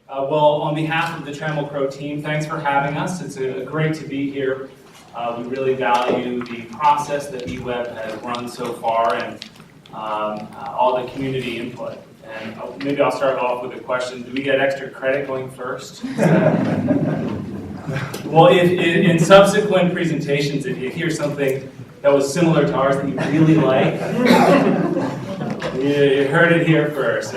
Well, on behalf of the Trammel Crow team, thanks for having us. It's great to be here. We really value the process that eWeb has run so far and all the community input. And maybe I'll start off with a question. Do we get extra credit going first? Well, if in subsequent presentations, if you hear something that was similar to ours that you really like, you heard it here first.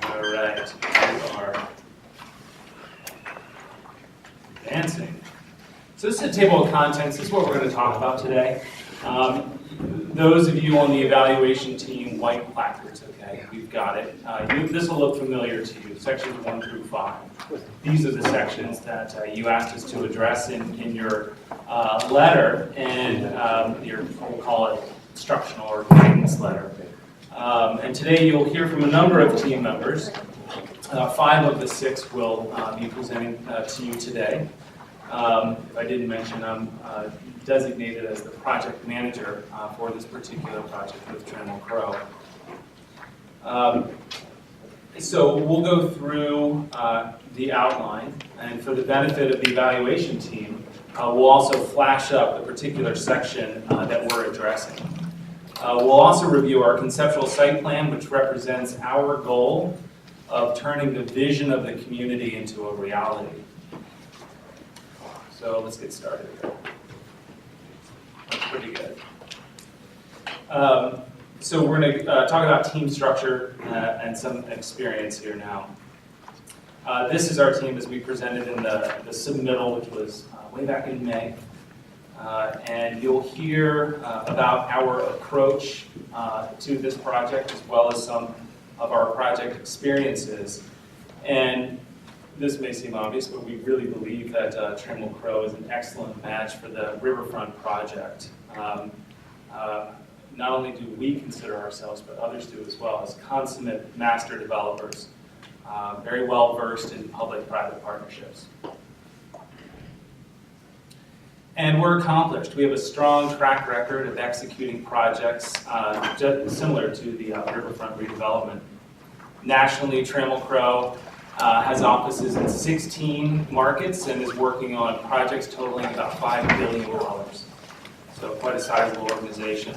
All right, we are advancing. So this is a table of contents. This is what we're going to talk about today. Those of you on the evaluation team, white placards, okay, we've got it. This will look familiar to you, sections 1 through 5. These are the sections that you asked us to address in your letter and your, we'll call it, instructional or guidance letter. And today you'll hear from a number of team members. 5 of the 6 will be presenting to you today. If I didn't mention, I'm designated as the project manager for this particular project with Trammel Crow. So we'll go through the outline, and for the benefit of the evaluation team, we'll also flash up the particular section that we're addressing. We'll also review our conceptual site plan, which represents our goal of turning the vision of the community into a reality. So let's get started. That's pretty good. So we're going to talk about team structure and some experience here now. This is our team as we presented in the submittal, which was way back in May. And you'll hear about our approach to this project, as well as some of our project experiences. And this may seem obvious, but we really believe that Trammel Crow is an excellent match for the Riverfront project. Not only do we consider ourselves, but others do as well, as consummate master developers, very well versed in public-private partnerships. And we're accomplished. We have a strong track record of executing projects just similar to the Riverfront redevelopment. Nationally, Trammel Crow has offices in 16 markets and is working on projects totaling about $5 billion. So quite a sizable organization.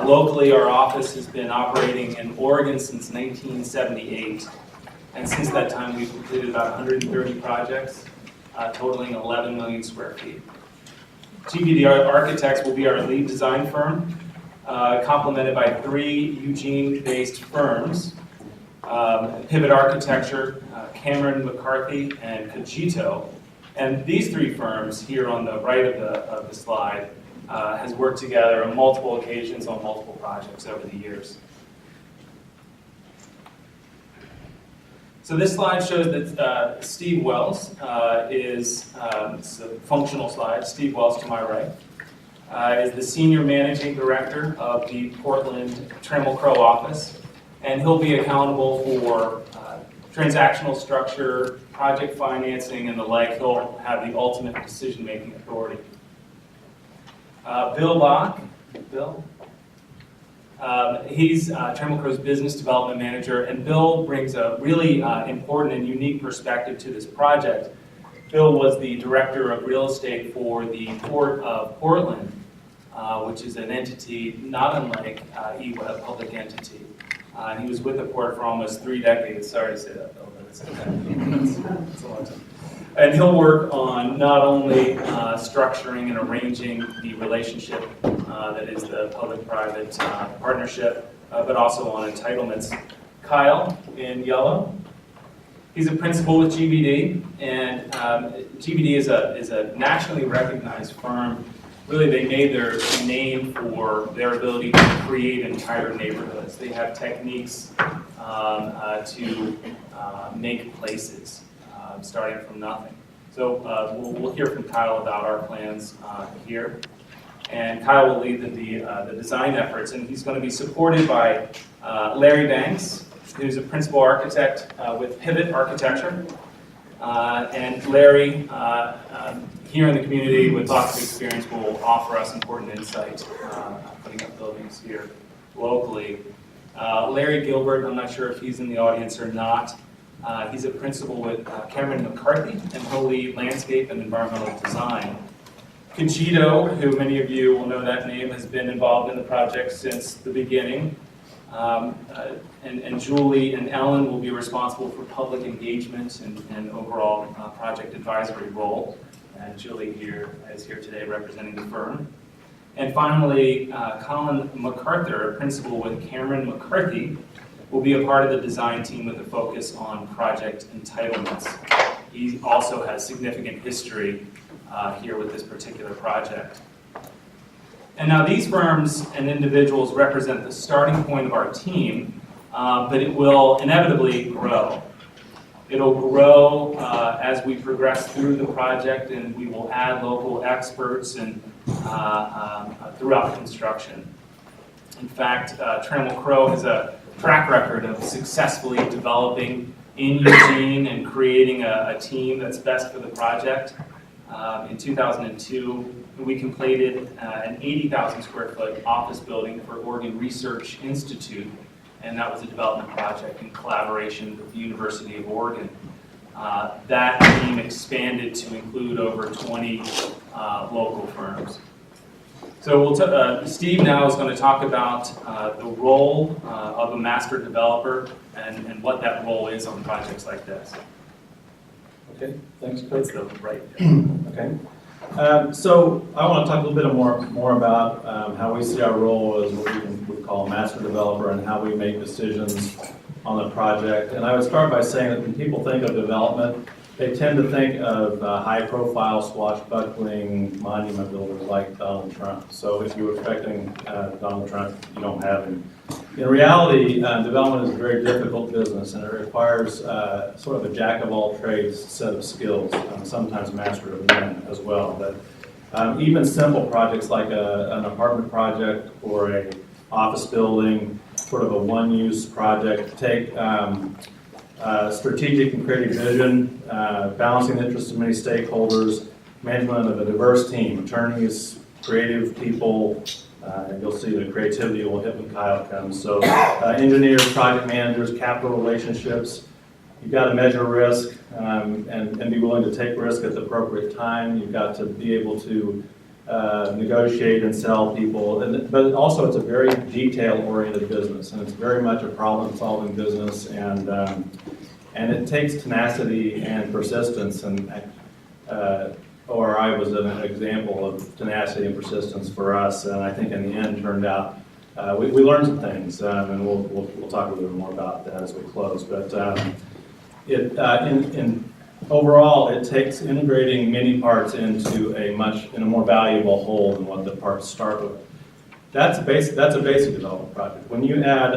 Locally, our office has been operating in Oregon since 1978. And since that time, we've completed about 130 projects, totaling 11 million square feet. TPDR Architects will be our lead design firm, complemented by 3 Eugene-based firms, Pivot Architecture, Cameron McCarthy, and Cogito. And these 3 firms here on the right of the slide has worked together on multiple occasions on multiple projects over the years. So this slide shows that Steve Wells is, it's a functional slide, Steve Wells to my right, is the Senior Managing Director of the Portland Trammel Crow office, and he'll be accountable for transactional structure, project financing, and the like. He'll have the ultimate decision-making authority. Bill Bach, Bill? He's Trammel Crow's business development manager, and Bill brings a really important and unique perspective to this project. Bill was the director of real estate for the Port of Portland, which is an entity not unlike eWeb, a public entity. He was with the port for almost 3 decades. Sorry to say that, Bill, but it's okay. It's a long time. And he'll work on not only structuring and arranging the relationship that is the public-private partnership, but also on entitlements. Kyle, in yellow, he's a principal with GBD, and GBD is a nationally recognized firm. Really, they made their name for their ability to create entire neighborhoods. They have techniques to make places, starting from nothing. So we'll hear from Kyle about our plans here. And Kyle will lead the design efforts, and he's going to be supported by Larry Banks, who's a principal architect with Pivot Architecture. And Larry, here in the community with lots of experience, will offer us important insight putting up buildings here locally. Larry Gilbert, I'm not sure if he's in the audience or not. He's a principal with Cameron McCarthy, and he'll lead landscape and environmental design. Conchito, who many of you will know that name, has been involved in the project since the beginning. And Julie and Ellen will be responsible for public engagement and overall project advisory role. And Julie is here today representing the firm. And finally, Colin MacArthur, a principal with Cameron McCarthy, will be a part of the design team with a focus on project entitlements. He also has significant history here with this particular project. And now these firms and individuals represent the starting point of our team, but it will inevitably grow. It'll grow as we progress through the project, and we will add local experts and throughout construction. In fact, Trammel Crowe has a track record of successfully developing in Eugene and creating a team that's best for the project. In 2002, we completed an 80,000 square foot office building for Oregon Research Institute, and that was a development project in collaboration with the University of Oregon. That team expanded to include over 20 local firms. So Steve now is going to talk about the role of a master developer and what that role is on projects like this. Okay, thanks, Coach. That's the right. Okay. So I want to talk a little bit more about how we see our role as what we would call a master developer and how we make decisions on the project. And I would start by saying that when people think of development, they tend to think of high-profile, swashbuckling monument builders like Donald Trump. So if you were expecting Donald Trump, you don't have him. In reality, development is a very difficult business, and it requires sort of a jack-of-all-trades set of skills, sometimes master of none as well. But even simple projects like an apartment project or an office building, sort of a one-use project, take strategic and creative vision, balancing the interests of many stakeholders, management of a diverse team, attorneys, creative people, and you'll see the creativity will hit when Kyle comes. So engineers, project managers, capital relationships, you've got to measure risk and be willing to take risk at the appropriate time. You've got to be able to negotiate and sell people, but also it's a very detail-oriented business, and it's very much a problem-solving business, and it takes tenacity and persistence, and ORI was an example of tenacity and persistence for us, and I think in the end turned out we learned some things, and we'll talk a little bit more about that as we close. But overall, it takes integrating many parts into a more valuable whole than what the parts start with. That's a basic development project. When you add,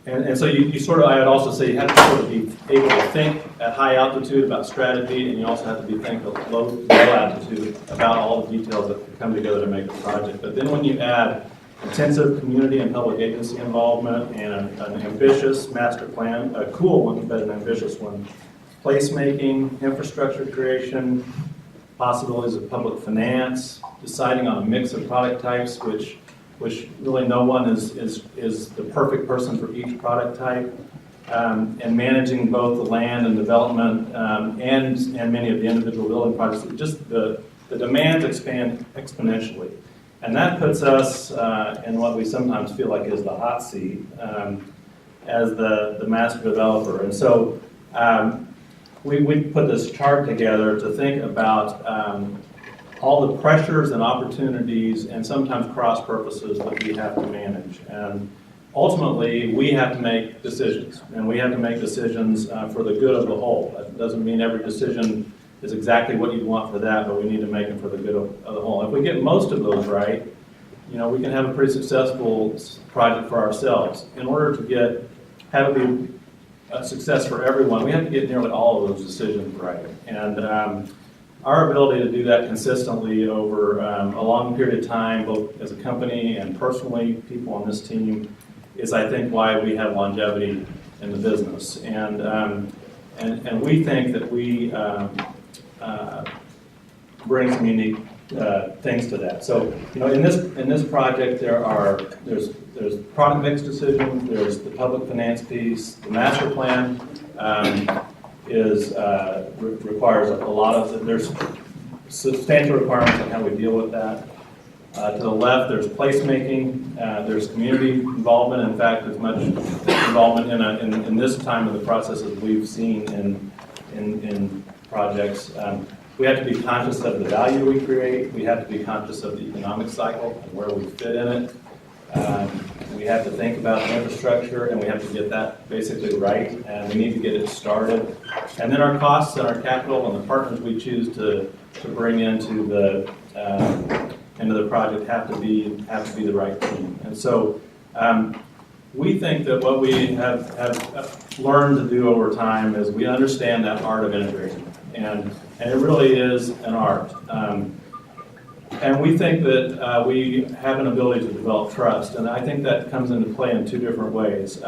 and so you sort of, I would also say you have to sort of be able to think at high altitude about strategy, and you also have to be thinking at low altitude about all the details that come together to make a project. But then when you add intensive community and public agency involvement and an ambitious master plan, a cool one, but an ambitious one, placemaking, infrastructure creation, possibilities of public finance, deciding on a mix of product types, which really no one is the perfect person for each product type, and managing both the land and development and many of the individual building projects. Just the demands expand exponentially. And that puts us in what we sometimes feel like is the hot seat as the master developer. And so we put this chart together to think about all the pressures and opportunities and sometimes cross purposes that we have to manage. And ultimately, we have to make decisions. And we have to make decisions for the good of the whole. That doesn't mean every decision is exactly what you want for that, but we need to make them for the good of the whole. If we get most of those right, we can have a pretty successful project for ourselves. In order to have it be a success for everyone, we have to get nearly all of those decisions right. And our ability to do that consistently over a long period of time, both as a company and personally, people on this team, is I think why we have longevity in the business. And we think that we bring some unique things to that. So, in this project, there's product mix decisions, there's the public finance piece, the master plan requires a lot of, there's substantial requirements on how we deal with that. To the left, there's placemaking, there's community involvement. In fact, as much involvement in this time of the process as we've seen in projects. We have to be conscious of the value we create. We have to be conscious of the economic cycle and where we fit in it. We have to think about the infrastructure, and we have to get that basically right, and we need to get it started. And then our costs and our capital and the partners we choose to bring into the project have to be the right team. And so we think that what we have learned to do over time is we understand that art of integration, and it really is an art. And we think that we have an ability to develop trust, and I think that comes into play in two different ways.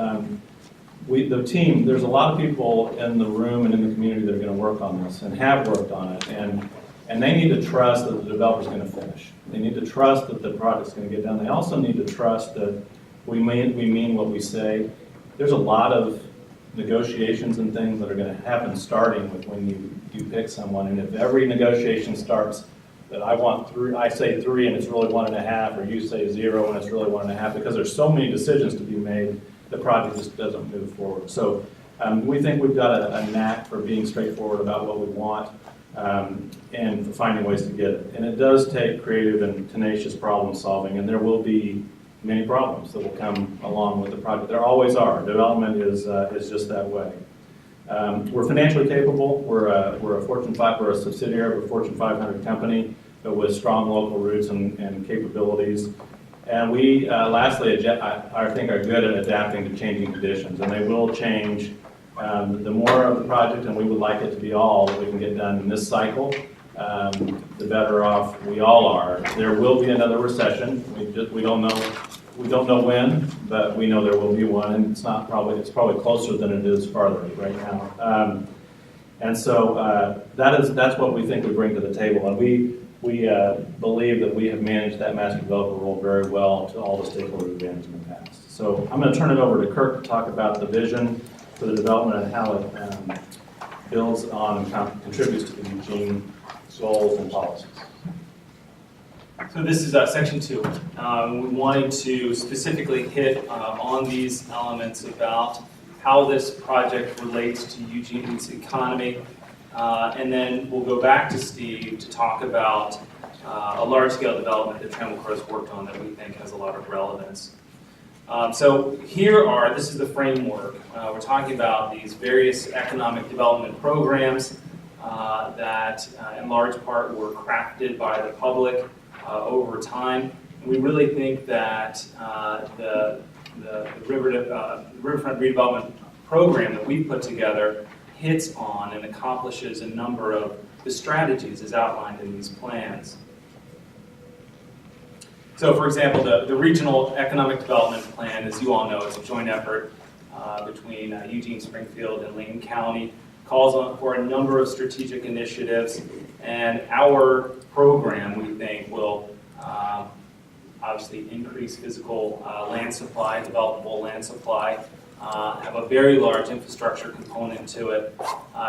The team, there's a lot of people in the room and in the community that are going to work on this and have worked on it, and they need to trust that the developer's going to finish. They need to trust that the project's going to get done. They also need to trust that we mean what we say. There's a lot of negotiations and things that are going to happen starting with when you pick someone, and if every negotiation starts that I say 3 and it's really 1.5, or you say 0 and it's really 1.5, because there's so many decisions to be made, the project just doesn't move forward. So we think we've got a knack for being straightforward about what we want and for finding ways to get it. And it does take creative and tenacious problem solving, and there will be many problems that will come along with the project. There always are. Development is just that way. We're financially capable. We're a Fortune 5. We're a subsidiary of a Fortune 500 company, but with strong local roots and capabilities. And we, lastly, I think are good at adapting to changing conditions, and they will change. The more of the project, and we would like it to be all that we can get done in this cycle, the better off we all are. There will be another recession. We don't know when, but we know there will be one, and it's probably closer than it is farther right now. And so that's what we think we bring to the table, and we believe that we have managed that master developer role very well to all the stakeholder advantage in the past. So I'm going to turn it over to Kirk to talk about the vision for the development and how it builds on and contributes to the Eugene goals and policies. So this is section 2. We wanted to specifically hit on these elements about how this project relates to Eugene's economy, and then we'll go back to Steve to talk about a large-scale development that Trammel has worked on that we think has a lot of relevance. So this is the framework. We're talking about these various economic development programs that in large part were crafted by the public over time. And we really think that the Riverfront redevelopment program that we put together hits on and accomplishes a number of the strategies as outlined in these plans. So, for example, the Regional Economic Development Plan, as you all know, is a joint effort between Eugene, Springfield, and Lane County. Calls for a number of strategic initiatives, and our program, we think, will obviously increase physical land supply, developable land supply, have a very large infrastructure component to it.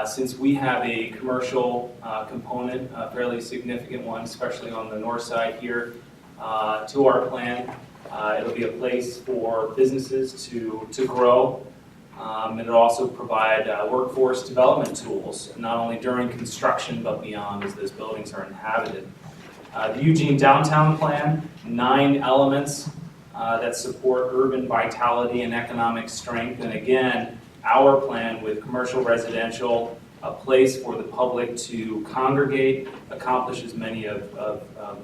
Since we have a commercial component, a fairly significant one, especially on the north side here, to our plan. It'll be a place for businesses to grow, and it'll also provide workforce development tools, not only during construction but beyond as those buildings are inhabited. The Eugene Downtown Plan, 9 elements that support urban vitality and economic strength, and again, our plan with commercial, residential, a place for the public to congregate, accomplishes many of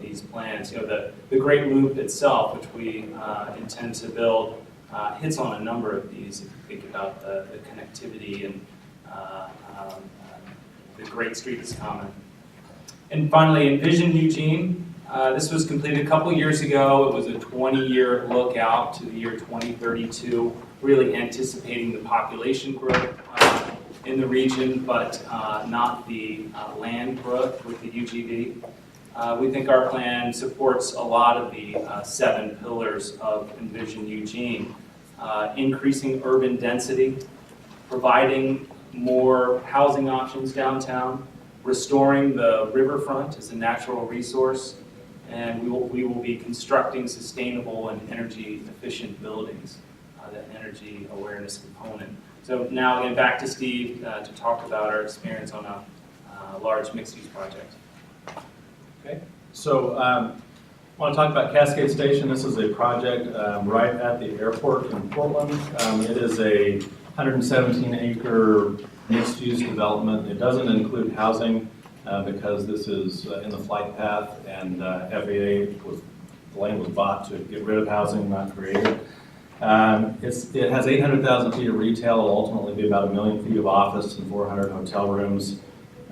these plans. The Great Loop itself, which we intend to build, hits on a number of these. If you think about the connectivity and the Great Street is common. And finally, Envision Eugene. This was completed a couple years ago. It was a 20-year look out to the year 2032, really anticipating the population growth in the region, but not the land growth with the UGV. We think our plan supports a lot of the 7 pillars of Envision Eugene. Increasing urban density, providing more housing options downtown, restoring the riverfront as a natural resource, and we will be constructing sustainable and energy efficient buildings, that energy awareness component. So now again, back to Steve to talk about our experience on a large mixed-use project. Okay, so I want to talk about Cascade Station. This is a project right at the airport in Portland. It is a 117-acre mixed-use development. It doesn't include housing because this is in the flight path, and FAA the land was bought to get rid of housing, not create it. It has 800,000 feet of retail. It'll ultimately be about 1 million feet of office and 400 hotel rooms.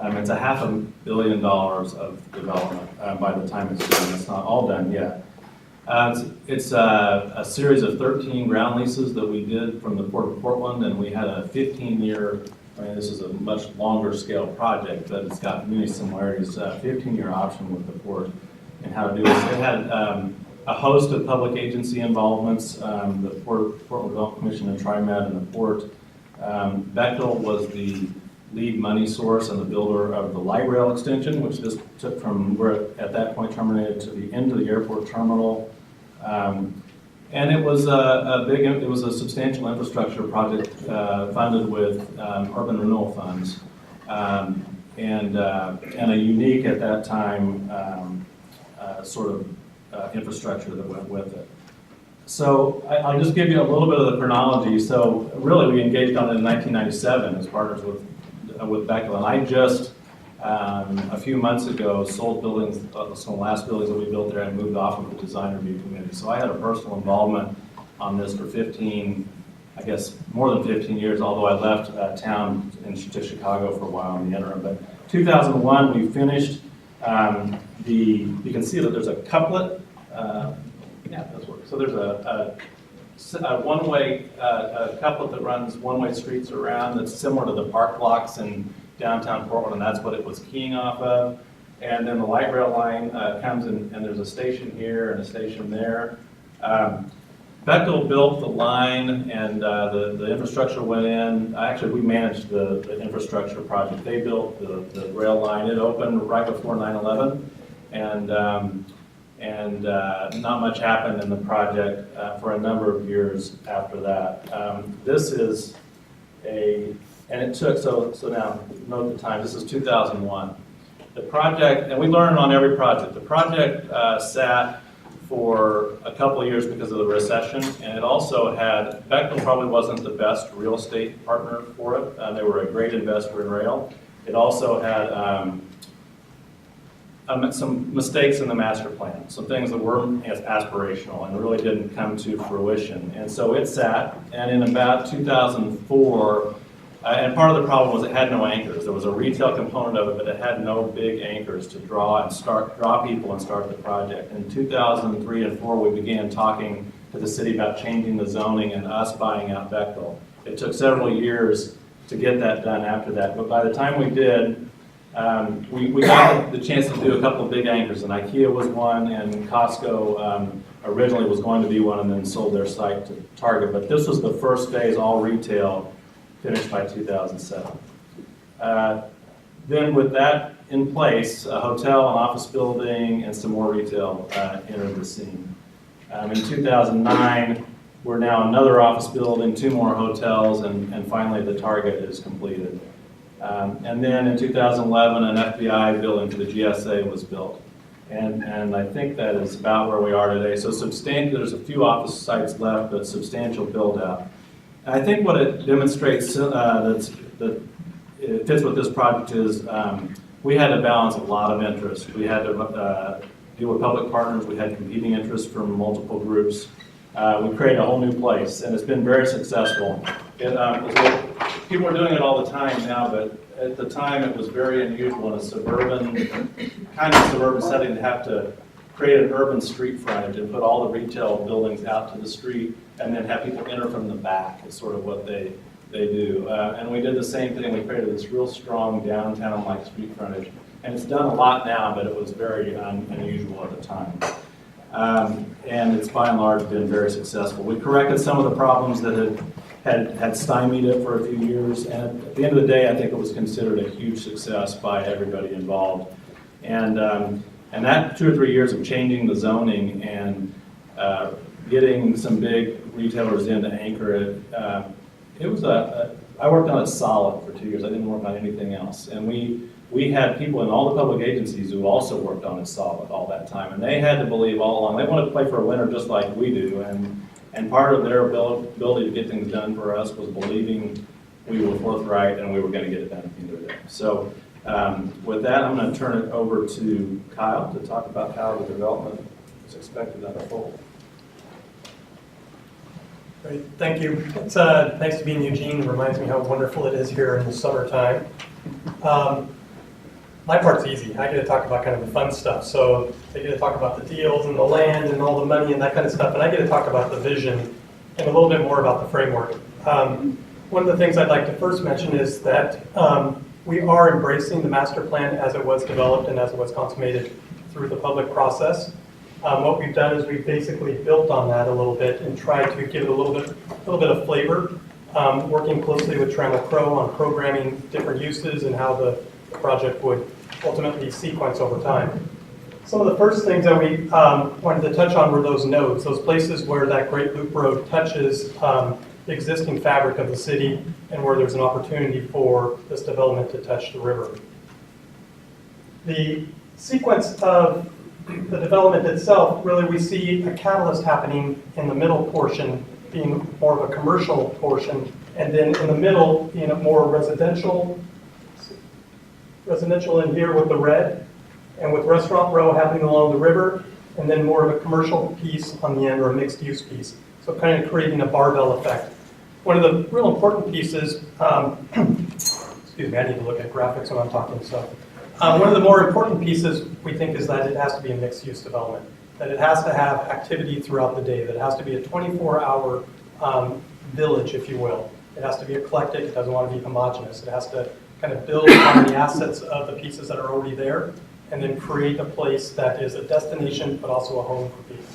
It's a $500 million of development by the time it's done. It's not all done yet. It's a series of 13 ground leases that we did from the Port of Portland, and we had a 15-year, I mean, this is a much longer scale project, but it's got many similarities, 15-year option with the Port and how to do this. It had a host of public agency involvements, the Portland Development Commission and TriMet and the Port. Bechtel was the lead money source and the builder of the light rail extension, which this took from where it at that point terminated to the end of the airport terminal. And it was it was a substantial infrastructure project funded with urban renewal funds, and a unique at that time sort of infrastructure that went with it. So I'll just give you a little bit of the chronology. So really we engaged on it in 1997 as partners with Bechtel, and I just a few months ago sold buildings, some of the last buildings that we built there, and moved off of the design review committee. So I had a personal involvement on this for 15, I guess more than 15 years, although I left town to Chicago for a while in the interim. But 2001 we finished you can see that there's a couplet, yeah, that's work. So there's a one-way couplet that runs one-way streets around that's similar to the park blocks in downtown Portland, and that's what it was keying off of. And then the light rail line comes in, and there's a station here and a station there. Bechtel built the line, and the infrastructure went in. Actually, we managed the infrastructure project. They built the rail line. It opened right before 9/11, and not much happened in the project for a number of years after that. This is and it took, so now, note the time, this is 2001. The project, and we learn on every project, the project sat for a couple of years because of the recession, and it also had, Bechtel probably wasn't the best real estate partner for it. They were a great investor in rail. It also had some mistakes in the master plan, some things that weren't as aspirational and really didn't come to fruition. And so it sat, and in about 2004, and part of the problem was it had no anchors. There was a retail component of it, but it had no big anchors to draw people and start the project. In 2003 and 4, we began talking to the city about changing the zoning and us buying out Bechtel. It took several years to get that done after that, but by the time we did, we got the chance to do a couple of big anchors, and IKEA was one, and Costco originally was going to be one, and then sold their site to Target. But this was the first phase, all retail, finished by 2007. Then with that in place, a hotel, an office building, and some more retail entered the scene. In 2009, we're now another office building, 2 more hotels, and finally the Target is completed. And then in 2011, an FBI building for the GSA was built. And I think that is about where we are today. So there's a few office sites left, but substantial build out. And I think what it demonstrates that it fits with this project is we had to balance a lot of interests. We had to deal with public partners. We had competing interests from multiple groups. We created a whole new place, and it's been very successful. People are doing it all the time now, but at the time it was very unusual in a suburban setting to have to create an urban street frontage and put all the retail buildings out to the street and then have people enter from the back is sort of what they do. And we did the same thing. We created this real strong downtown-like street frontage. And it's done a lot now, but it was very unusual at the time. And it's by and large been very successful. We corrected some of the problems that had stymied it for a few years, and at the end of the day, I think it was considered a huge success by everybody involved. And that 2 or 3 years of changing the zoning and getting some big retailers in to anchor it, it was I worked on it solid for 2 years. I didn't work on anything else. And we had people in all the public agencies who also worked on it solid all that time. And they had to believe all along. They wanted to play for a winner just like we do. And part of their ability to get things done for us was believing we were forthright and we were going to get it done at the end of the day. So with that, I'm going to turn it over to Kyle to talk about how the development is expected to unfold. Great, thank you. It's nice to be in Eugene. It reminds me how wonderful it is here in the summertime. My part's easy. I get to talk about kind of the fun stuff. So they get to talk about the deals and the land and all the money and that kind of stuff. And I get to talk about the vision and a little bit more about the framework. One of the things I'd like to first mention is that we are embracing the master plan as it was developed and as it was consummated through the public process. What we've done is we've basically built on that a little bit and tried to give it a little bit of flavor, working closely with Trammel Crow on programming different uses and how the project would ultimately sequence over time. Some of the first things that we wanted to touch on were those nodes, those places where that Great Loop Road touches the existing fabric of the city and where there's an opportunity for this development to touch the river. The sequence of the development itself, really we see a catalyst happening in the middle portion being more of a commercial portion, and then in the middle being a more residential in here with the red, and with Restaurant Row happening along the river, and then more of a commercial piece on the end or a mixed use piece. So kind of creating a barbell effect. One of the real important pieces, excuse me, I need to look at graphics when I'm talking, so. One of the more important pieces we think is that it has to be a mixed use development, that it has to have activity throughout the day, that it has to be a 24-hour village, if you will. It has to be eclectic, it doesn't want to be homogeneous. It has to kind of build on the assets of the pieces that are already there and then create a place that is a destination but also a home for people.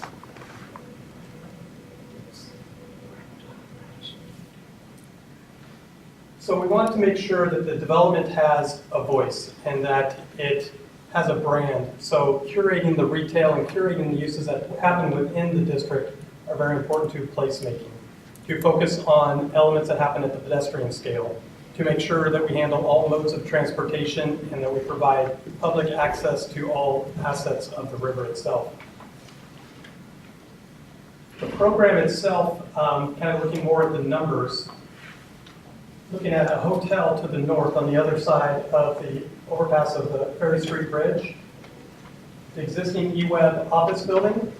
So we want to make sure that the development has a voice and that it has a brand. So curating the retail and curating the uses that happen within the district are very important to placemaking. To focus on elements that happen at the pedestrian scale. To make sure that we handle all modes of transportation and that we provide public access to all assets of the river itself. The program itself, kind of looking more at the numbers, looking at a hotel to the north on the other side of the overpass of the Ferry Street Bridge, the existing eWeb office building,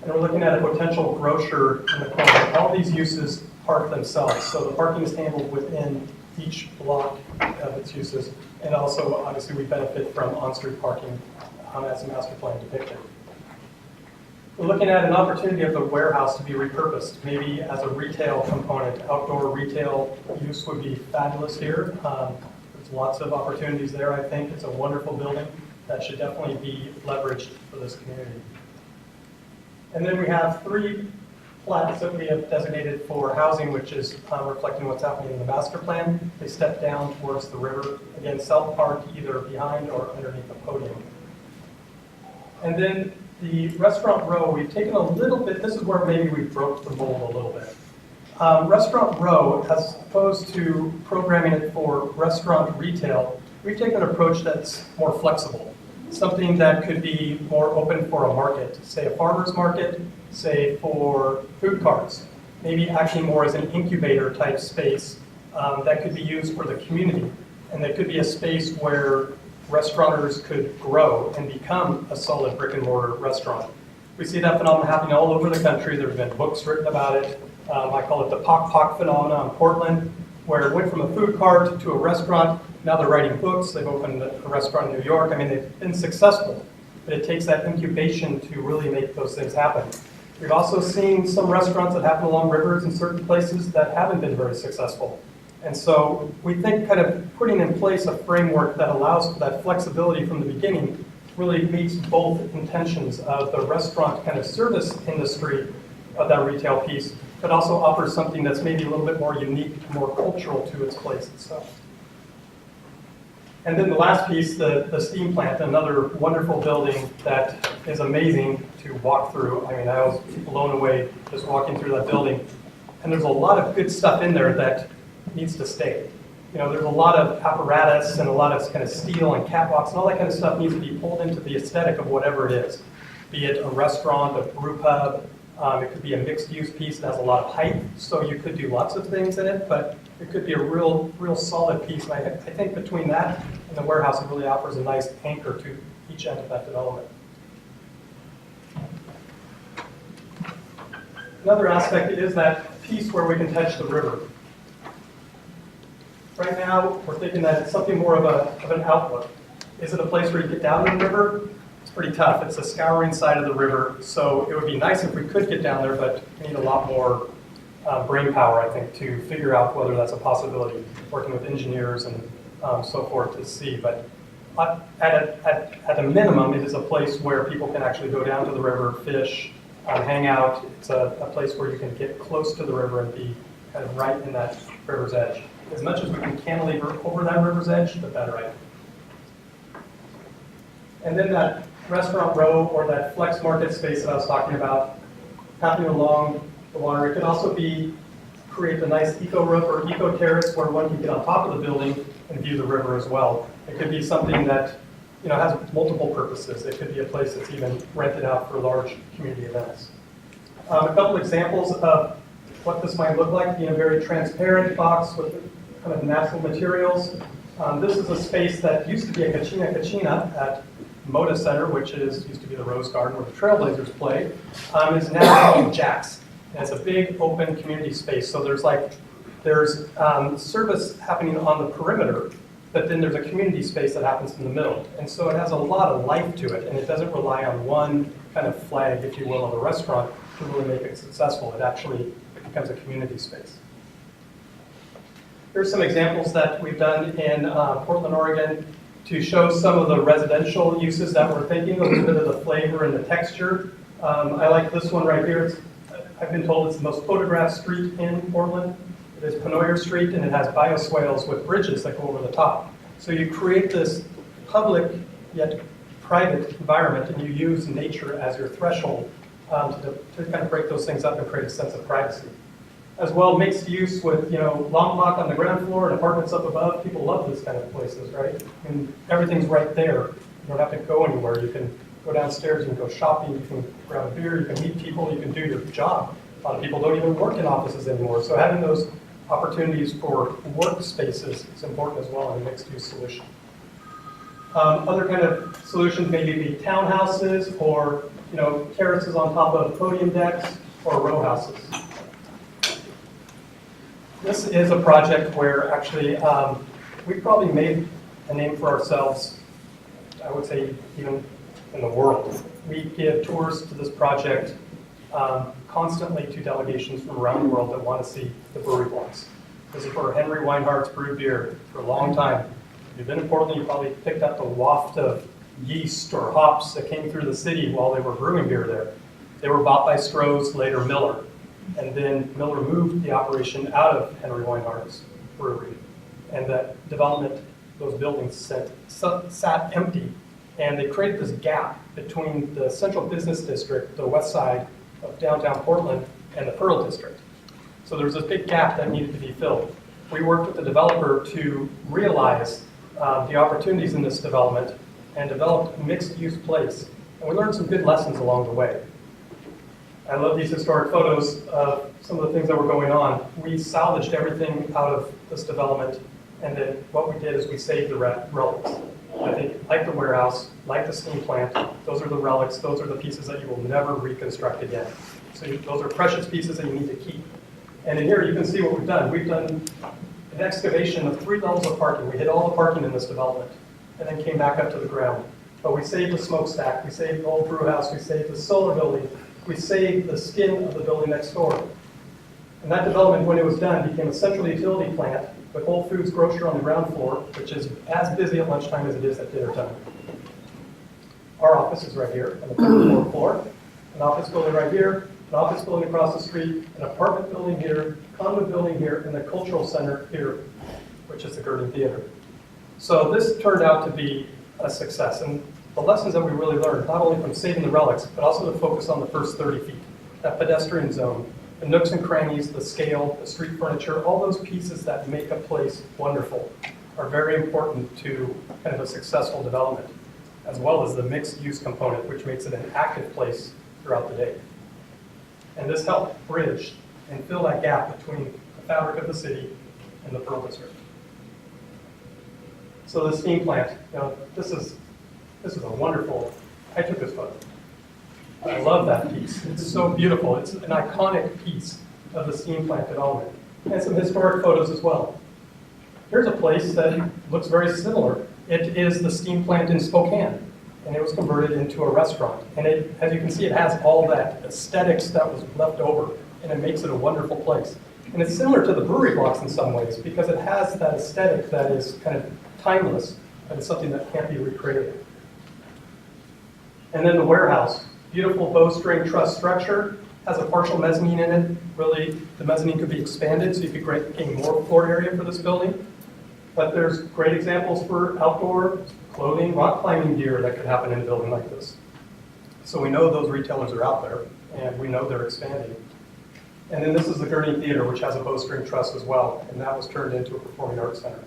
and we're looking at a potential grocer in the corner. All these uses park themselves, so the parking is handled within each block of its uses, and also obviously we benefit from on-street parking as the master plan depicted. We're looking at an opportunity of the warehouse to be repurposed, maybe as a retail component. Outdoor retail use would be fabulous here. There's lots of opportunities there, I think. It's a wonderful building that should definitely be leveraged for this community. And then we have 3 plats that we have designated for housing, which is reflecting what's happening in the master plan. They step down towards the river, again, self-parked either behind or underneath the podium. And then the Restaurant Row, we've taken a little bit, this is where maybe we broke the mold a little bit. Restaurant Row, as opposed to programming it for restaurant retail, we've taken an approach that's more flexible. Something that could be more open for a market, say a farmer's market, say for food carts, maybe acting more as an incubator type space that could be used for the community. And that could be a space where restaurateurs could grow and become a solid brick and mortar restaurant. We see that phenomenon happening all over the country. There have been books written about it. I call it the Pock Pock phenomenon in Portland, where it went from a food cart to a restaurant. Now they're writing books. They've opened a restaurant in New York. I mean, they've been successful, but it takes that incubation to really make those things happen. We've also seen some restaurants that happen along rivers in certain places that haven't been very successful. And so we think kind of putting in place a framework that allows for that flexibility from the beginning really meets both intentions of the restaurant kind of service industry of that retail piece, but also offers something that's maybe a little bit more unique, more cultural to its place itself. And then the last piece, the steam plant, another wonderful building that is amazing to walk through. I mean, I was blown away just walking through that building. And there's a lot of good stuff in there that needs to stay. You know, there's a lot of apparatus and a lot of kind of steel and catwalks and all that kind of stuff needs to be pulled into the aesthetic of whatever it is. Be it a restaurant, a brew pub, it could be a mixed-use piece that has a lot of height, so you could do lots of things in it, but it could be a real solid piece. And I think between that and the warehouse, it really offers a nice anchor to each end of that development. Another aspect is that piece where we can touch the river. Right now, we're thinking that it's something more of an outlook. Is it a place where you get down to the river? It's pretty tough. It's a scouring side of the river, so it would be nice if we could get down there, but we need a lot more brain power, I think, to figure out whether that's a possibility, working with engineers and so forth to see. But at a minimum, it is a place where people can actually go down to the river, fish, hang out. It's a place where you can get close to the river and be kind of right in that river's edge. As much as we can cantilever over that river's edge, the better, I think. And then that restaurant row or that flex market space that I was talking about, happening along the water. It could also be create a nice eco roof or eco terrace where one can get on top of the building and view the river as well. It could be something that has multiple purposes. It could be a place that's even rented out for large community events. A couple examples of what this might look like, being a very transparent box with kind of natural materials. This is a space that used to be a Kachina at Moda Center, which used to be the Rose Garden where the Trailblazers play. It's now called Jack's. And it's a big open community space. So there's service happening on the perimeter, but then there's a community space that happens in the middle. And so it has a lot of life to it, and it doesn't rely on one kind of flag, if you will, of a restaurant to really make it successful. It actually becomes a community space. Here's some examples that we've done in Portland, Oregon to show some of the residential uses that we're thinking, a little bit of the flavor and the texture. I like this one right here. I've been told it's the most photographed street in Portland. It is Penoyer Street, and it has bioswales with bridges that go over the top. So you create this public yet private environment, and you use nature as your threshold to kind of break those things up and create a sense of privacy. As well, mixed use with long block on the ground floor and apartments up above. People love this kind of places, right? And everything's right there. You don't have to go anywhere. You can go downstairs, you can go shopping, you can grab a beer, you can meet people, you can do your job. A lot of people don't even work in offices anymore. So having those opportunities for workspaces is important as well in a mixed-use solution. Other kind of solutions maybe be townhouses or terraces on top of podium decks or row houses. This is a project where actually we probably made a name for ourselves, I would say even in the world. We give tours to this project constantly to delegations from around the world that want to see the Brewery Blocks. This is where Henry Weinhardt's brewed beer for a long time. If you've been in Portland, you probably picked up the waft of yeast or hops that came through the city while they were brewing beer there. They were bought by Stroh's, later Miller. And then Miller moved the operation out of Henry Weinhardt's brewery. And that development, those buildings sat empty. And they created this gap between the central business district, the west side of downtown Portland, and the Pearl district. So there was this big gap that needed to be filled. We worked with the developer to realize the opportunities in this development and developed a mixed-use place. And we learned some good lessons along the way. I love these historic photos of some of the things that were going on. We salvaged everything out of this development, and then what we did is we saved the relics. I think, like the warehouse, like the steam plant, those are the relics, those are the pieces that you will never reconstruct again. So those are precious pieces that you need to keep. And in here you can see what we've done. We've done an excavation of 3 levels of parking. We hit all the parking in this development, and then came back up to the ground. But we saved the smokestack, we saved the old brew house, we saved the solar building, we saved the skin of the building next door. And that development, when it was done, became a central utility plant with Whole Foods grocer on the ground floor, which is as busy at lunchtime as it is at dinner time. Our office is right here on the 34th floor, an office building right here, an office building across the street, an apartment building here, condo building here, and the cultural center here, which is the Gurney Theater. So this turned out to be a success, and the lessons that we really learned, not only from saving the relics, but also to focus on the first 30 feet, that pedestrian zone, the nooks and crannies, the scale, the street furniture, all those pieces that make a place wonderful are very important to kind of a successful development, as well as the mixed-use component, which makes it an active place throughout the day. And this helped bridge and fill that gap between the fabric of the city and the Pearl District. So the steam plant, this is a wonderful, I took this photo. I love that piece. It's so beautiful. It's an iconic piece of the steam plant development. And some historic photos as well. Here's a place that looks very similar. It is the steam plant in Spokane, and it was converted into a restaurant. And it, as you can see, it has all that aesthetics that was left over, and it makes it a wonderful place. And it's similar to the Brewery Blocks in some ways, because it has that aesthetic that is kind of timeless, and it's something that can't be recreated. And then the warehouse, beautiful bowstring truss structure, has a partial mezzanine in it. Really, the mezzanine could be expanded, so you could gain more floor area for this building. But there's great examples for outdoor clothing, rock climbing gear that could happen in a building like this. So we know those retailers are out there, and we know they're expanding. And then this is the Gurney Theater, which has a bowstring truss as well, and that was turned into a performing arts center.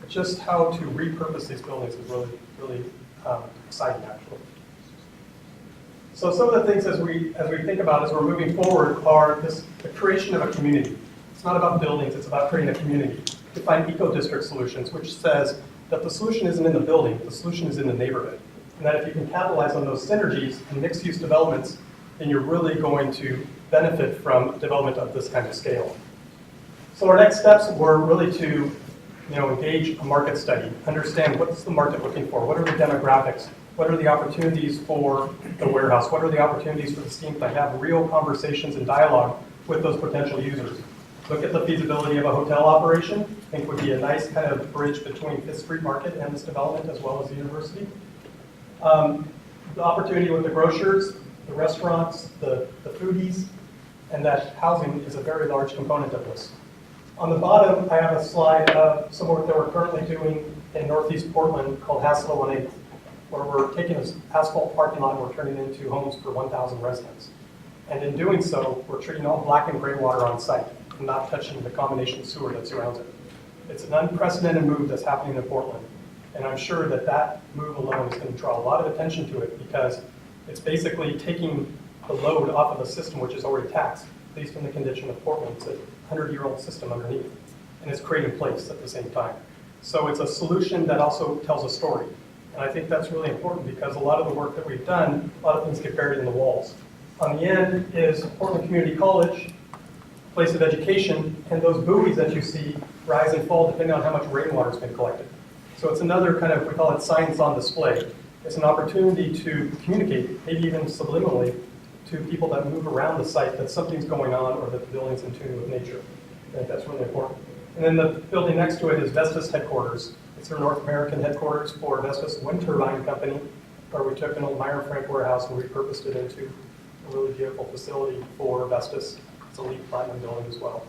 Just how to repurpose these buildings is really exciting, actually. So some of the things as we think about as we're moving forward are the creation of a community. It's not about buildings, it's about creating a community. To find eco-district solutions, which says that the solution isn't in the building, the solution is in the neighborhood. And that if you can capitalize on those synergies and mixed-use developments, then you're really going to benefit from development of this kind of scale. So our next steps were really to engage a market study, understand what's the market looking for, what are the demographics, what are the opportunities for the warehouse, what are the opportunities for the steam plant, have real conversations and dialogue with those potential users. Look at the feasibility of a hotel operation, I think would be a nice kind of bridge between Fifth Street Market and this development as well as the university. The opportunity with the grocers, the restaurants, the foodies, and that housing is a very large component of this. On the bottom, I have a slide of some work that we're currently doing in Northeast Portland called Hassela 1/8, where we're taking an asphalt parking lot and we're turning it into homes for 1,000 residents. And in doing so, we're treating all black and gray water on site and not touching the combination sewer that surrounds it. It's an unprecedented move that's happening in Portland. And I'm sure that that move alone is going to draw a lot of attention to it because it's basically taking the load off of a system which is already taxed, at least in the condition of Portland. It's a 100-year-old system underneath, and it's creating place at the same time. So it's a solution that also tells a story. And I think that's really important because a lot of the work that we've done, a lot of things get buried in the walls. On the end is Portland Community College, place of education, and those buoys that you see rise and fall depending on how much rainwater has been collected. So it's another kind of, we call it science on display. It's an opportunity to communicate, maybe even subliminally, to people that move around the site that something's going on or that the building's in tune with nature. I think that's really important. And then the building next to it is Vestas headquarters. It's their North American headquarters for Vestas Wind Turbine Company, where we took an old Myron Frank warehouse and repurposed it into a really beautiful facility for Vestas. It's a LEED Platinum building as well.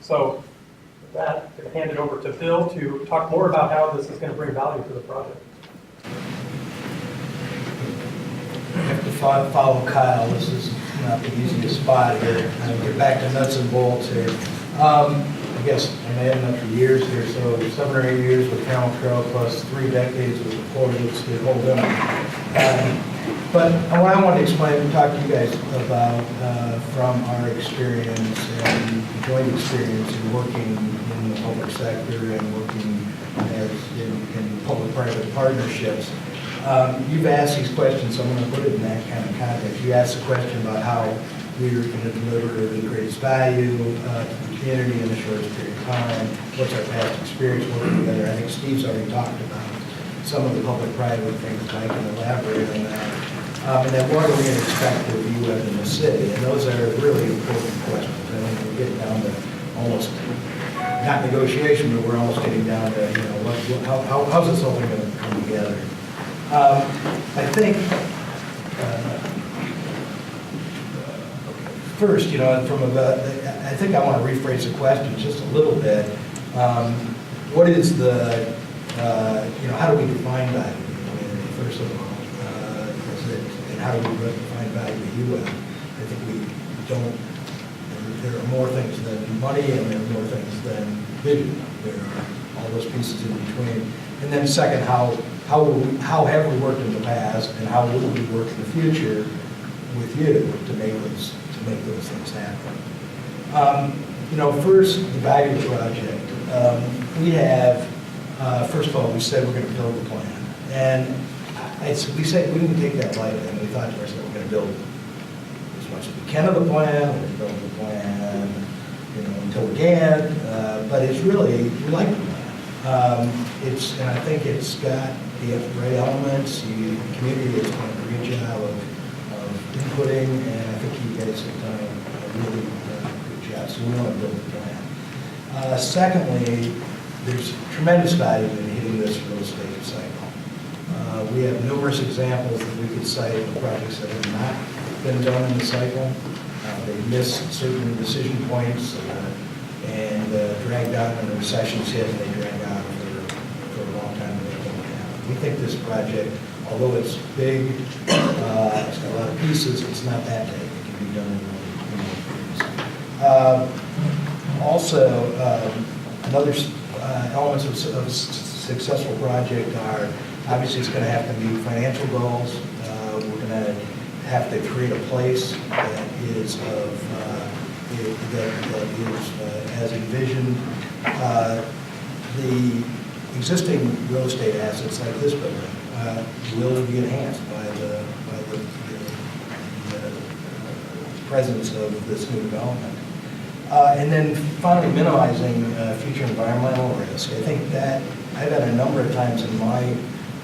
So with that, I'm going to hand it over to Bill to talk more about how this is going to bring value to the project. I have to follow Kyle. This is not the easiest spot here. I'll get back to nuts and bolts here. I guess I'm adding up for years here, so 7 or 8 years with Trammel Trail plus 3 decades with the Portals to hold up. But what I want to explain and talk to you guys about from our experience and joint experience in working in the public sector and working as in public-private partnerships. You've asked these questions, so I'm going to put it in that kind of context. You asked the question about how we are going to deliver the greatest value to the community in the shortest period of time. What's our past experience working together? I think Steve's already talked about some of the public-private things. I can elaborate on that. And then what are we going to expect of you in the city? And those are really important questions. I mean, we get down to almost, not negotiation, but we're almost getting down to, how's this whole thing going to come together? I think, first, I think I want to rephrase the question just a little bit. What is the, how do we define value in the community, first of all? And how do we define value to you? I think we don't, there are more things than money and there are more things than vision. There are all those pieces in between. And then second, how have we worked in the past and how will we work in the future with you to make those things happen? First, the value project. We have, first of all, we said we're going to build a plan. And we said we didn't take that lightly, and we thought to ourselves, we're going to build as much as we can of the plan, we're going to build the plan, until we can, but it's really, we like the plan. And I think it's got the right elements, the community has done a great job of inputting, and I think you guys have done a really good job, so we want to build the plan. Secondly, there's tremendous value in hitting this real estate cycle. We have numerous examples that we could cite of projects that have not been done in the cycle. They missed certain decision points and dragged out when the recessions hit, and they dragged out for a long time. And they don't happen. We think this project, although it's big, it's got a lot of pieces, it's not that big. It can be done in one piece. Also, another elements of a successful project are, obviously it's going to have to meet financial goals. We're going to have to create a place that is as envisioned. The existing real estate assets like this building will be enhanced by the presence of this new development. And then finally, minimizing future environmental risk. I think that I've had a number of times in my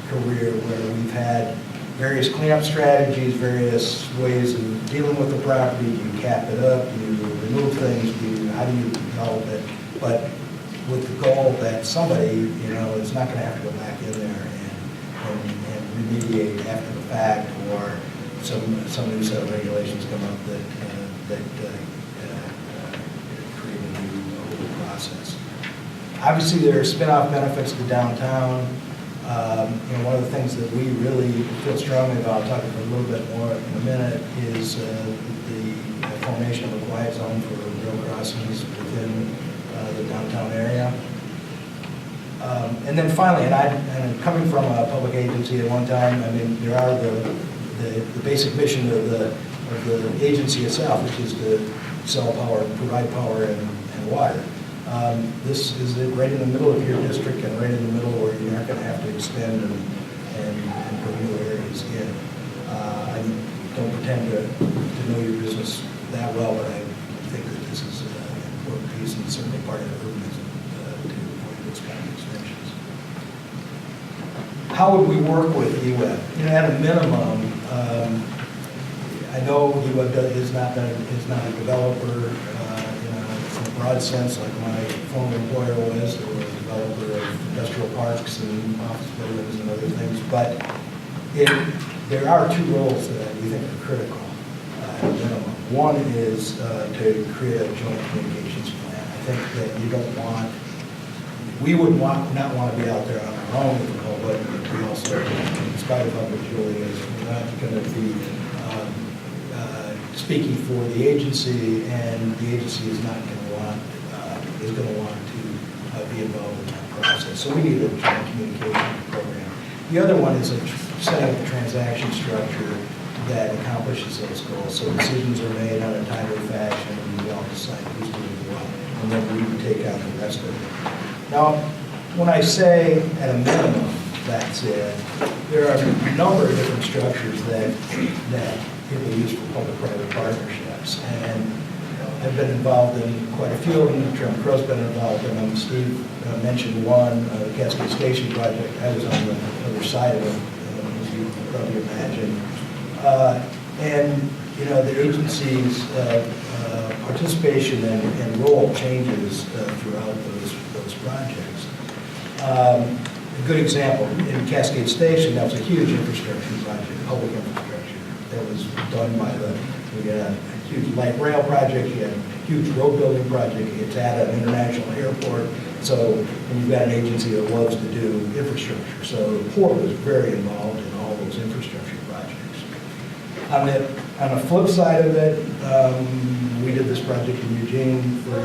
career where we've had various cleanup strategies, various ways of dealing with the property. Do you cap it up? Do you remove things? How do you develop it? But with the goal that somebody, is not going to have to go back in there and remediate after the fact, or some new set of regulations come up that create a new whole process. Obviously, there are spin-off benefits to downtown. One of the things that we really feel strongly about, I'll talk about a little bit more in a minute, is the formation of a quiet zone for rail crossings within the downtown area. And then finally, and coming from a public agency at one time, there are the basic mission of the agency itself, which is to sell power, provide power and water. This is right in the middle of your district and right in the middle where you're not going to have to extend and put new areas in. I don't pretend to know your business that well, but I think that this is an important piece and certainly part of urbanism to avoid those kind of extensions. How would we work with EWEB? At a minimum, I know EWEB is not a developer in a broad sense like my former employer was, or a developer of industrial parks and office buildings and other things, but there are two roles that we think are critical at a minimum. One is to create a joint communications plan. I think that we would not want to be out there on our own with the public, but we also, in spite of how good Julie is, we're not going to be speaking for the agency, and the agency is not going to want to be involved in that process. So we need a joint communication program. The other one is setting up a transaction structure that accomplishes those goals. So decisions are made on a timely fashion, and we all decide who's doing what, and then we take out the rest of it. Now, when I say at a minimum, that's it, there are a number of different structures that people use for public-private partnerships. And I've been involved in quite a few of them. Trammel Crow's been involved in them. Steve mentioned one, the Cascade Station project. I was on the other side of it, as you can probably imagine. And the agencies participation and role changes throughout those projects. A good example, in Cascade Station, that was a huge infrastructure project, public infrastructure, that was done by we had a huge light rail project, you had a huge road building project, it's at an international airport, so, and you've got an agency that loves to do infrastructure, so the port was very involved in all those infrastructure projects. On the flip side of it, we did this project in Eugene for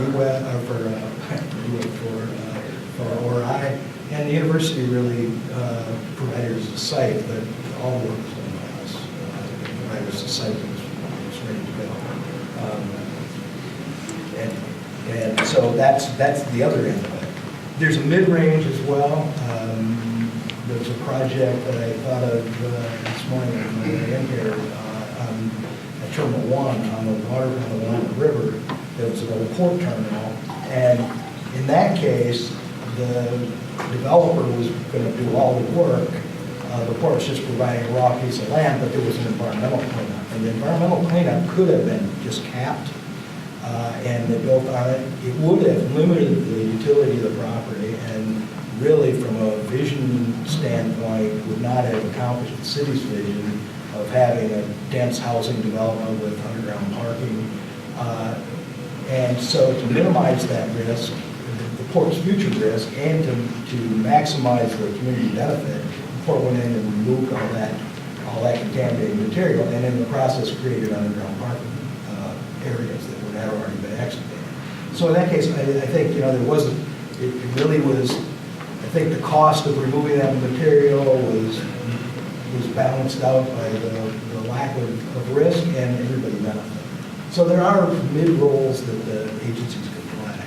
ORI, and the university really provided us a site, but all the work was done by us. Provided us a site that was ready to go. And so that's the other end of it. There's a mid-range as well. There's a project that I thought of this morning on my way in here at Terminal 1 on the water on the Willamette River. There was an old port terminal, and in that case, the developer was going to do all the work. The port was just providing a raw piece of land, but there was an environmental cleanup. And the environmental cleanup could have been just capped, and they built on it. It would have limited the utility of the property, and really from a vision standpoint, would not have accomplished the city's vision of having a dense housing development with underground parking. And so to minimize that risk, the port's future risk, and to maximize the community benefit, the port went in and removed all that contaminated material, and in the process created underground parking areas that had already been excavated. So in that case, I think, it really was, I think the cost of removing that material was balanced out by the lack of risk, and everybody benefited. So there are mid-roles that the agencies can play.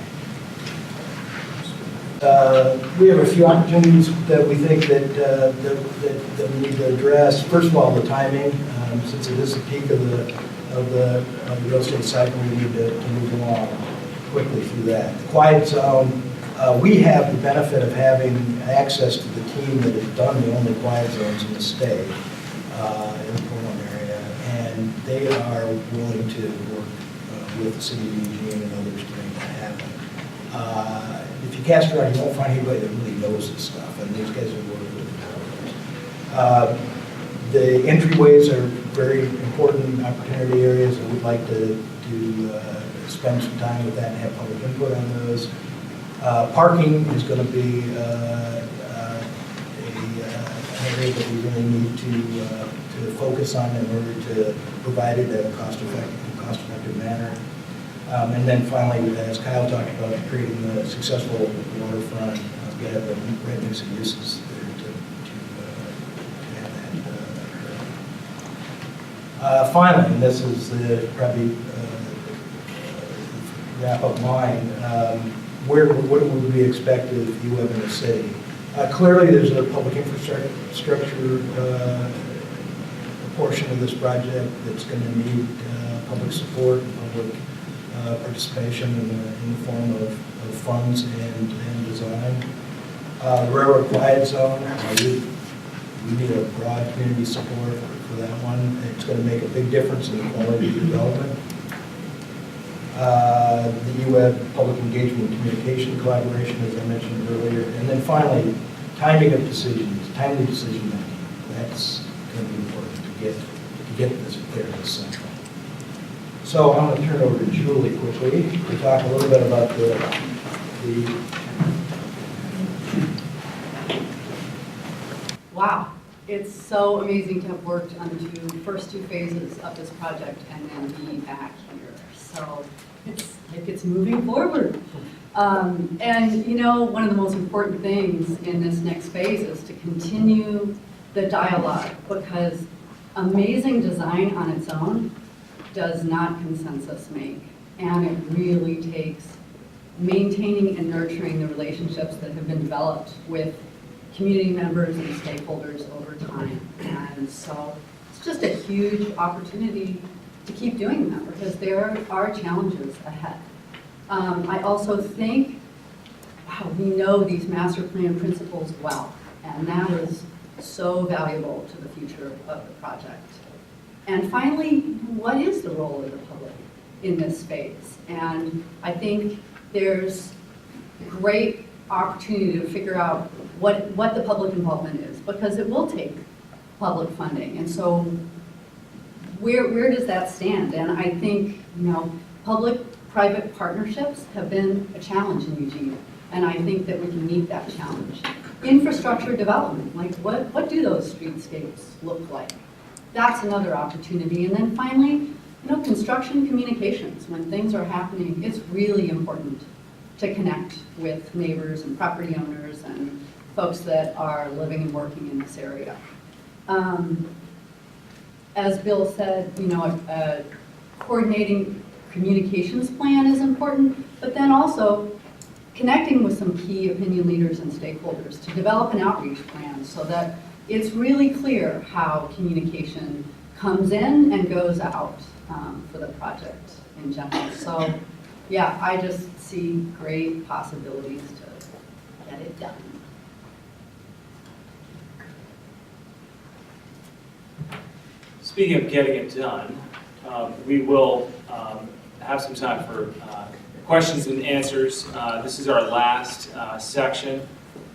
We have a few opportunities that we think that we need to address. First of all, the timing, since it is the peak of the real estate cycle, we need to move along quickly through that. The quiet zone, we have the benefit of having access to the team that has done the only quiet zones in the state in the Portland area, and they are willing to work with the city of Eugene and others to make that happen. If you cast around, you won't find anybody that really knows this stuff, and these guys are working with developers. The entryways are very important opportunity areas, and we'd like to spend some time with that and have public input on those. Parking is going to be an area that we really need to focus on in order to provide it in a cost-effective manner. And then finally, as Kyle talked about, creating a successful waterfront, we have the right mix of uses there to have that occur. Finally, and this is probably wrap up mine, what would we expect if you live in the city? Clearly, there's a public infrastructure portion of this project that's going to need public support, public participation in the form of funds and design. Railroad quiet zone, we need a broad community support for that one. It's going to make a big difference in the quality of development. The UWeb public engagement and communication collaboration, as I mentioned earlier. And then finally, timing of decisions, timely decision making. That's going to be important to get this clear this central. So I'm going to turn it over to Julie quickly to talk a little bit about the Wow, it's so amazing to have worked on the first two phases of this project and then be back here. So it's like it's moving forward. And one of the most important things in this next phase is to continue the dialogue, because amazing design on its own does not consensus make. And it really takes maintaining and nurturing the relationships that have been developed with community members and stakeholders over time. And so it's just a huge opportunity to keep doing that, because there are challenges ahead. I also think, wow, we know these master plan principles well, and that is so valuable to the future of the project. And finally, what is the role of the public? in this phase. And I think there's great opportunity to figure out what the public involvement is, because it will take public funding. And so where does that stand? And I think, public-private partnerships have been a challenge in Eugene, and I think that we can meet that challenge. Infrastructure development, like what do those streetscapes look like? That's another opportunity. And then finally, construction communications. When things are happening, it's really important to connect with neighbors and property owners and folks that are living and working in this area. As Bill said, a coordinating communications plan is important, but then also connecting with some key opinion leaders and stakeholders to develop an outreach plan so that it's really clear how communication comes in and goes out for the project in general. So yeah, I just see great possibilities to get it done. Speaking of getting it done, we will have some time for questions and answers. This is our last section,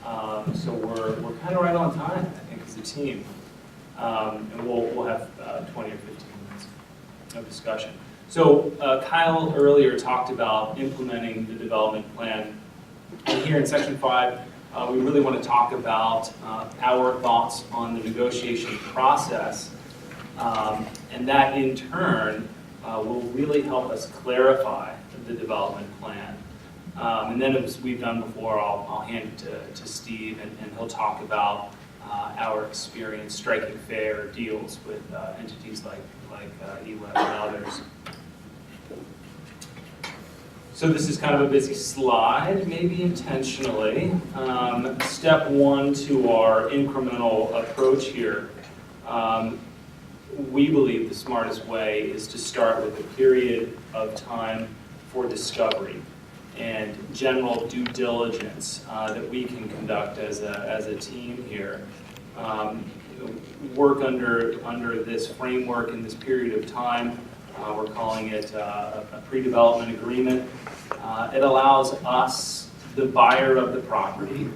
so we're kind of right on time, I think, as a team. And we'll have 20 or 15 minutes of discussion. So Kyle earlier talked about implementing the development plan. And here in section 5, we really want to talk about our thoughts on the negotiation process. And that in turn will really help us clarify the development plan. And then, as we've done before, I'll hand it to Steve, and he'll talk about our experience striking fair deals with entities like EWEB and others. So this is kind of a busy slide, maybe intentionally. Step 1 to our incremental approach here. We believe the smartest way is to start with a period of time for discovery and general due diligence that we can conduct as a team here. Work under this framework in this period of time. We're calling it a PreDevelopment Agreement. It allows us, the buyer of the property,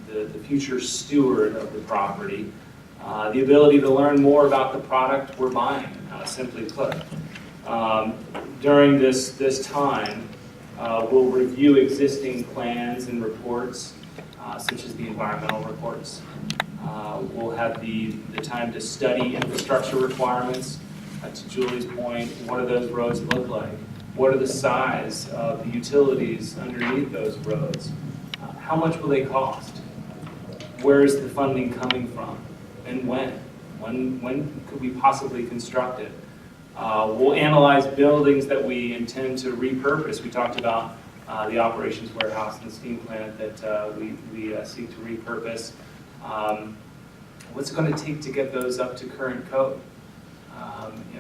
the future steward of the property, the ability to learn more about the product we're buying, simply put. During this time, we'll review existing plans and reports, such as the environmental reports. We'll have the time to study infrastructure requirements. To Julie's point, what do those roads look like? What are the size of the utilities underneath those roads? How much will they cost? Where is the funding coming from? And when? When could we possibly construct it? We'll analyze buildings that we intend to repurpose. We talked about the operations warehouse and the steam plant that we seek to repurpose. What's it going to take to get those up to current code?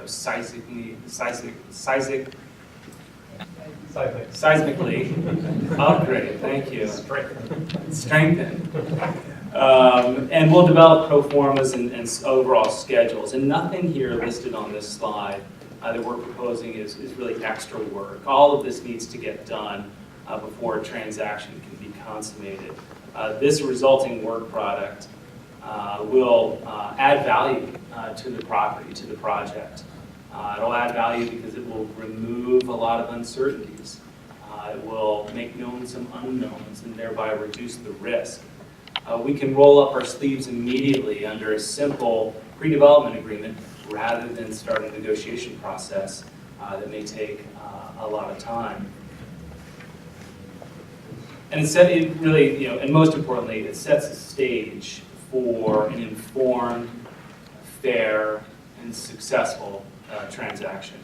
Seismically upgrade, thank you. Strengthen. And we'll develop pro formas and overall schedules. And nothing here listed on this slide that we're proposing is really extra work. All of this needs to get done before a transaction can be consummated. This resulting work product will add value to the property, to the project. It'll add value because it will remove a lot of uncertainties. It will make known some unknowns and thereby reduce the risk. We can roll up our sleeves immediately under a simple pre-development agreement rather than start a negotiation process that may take a lot of time. And it really, and most importantly, it sets a stage for an informed, fair, and successful transaction.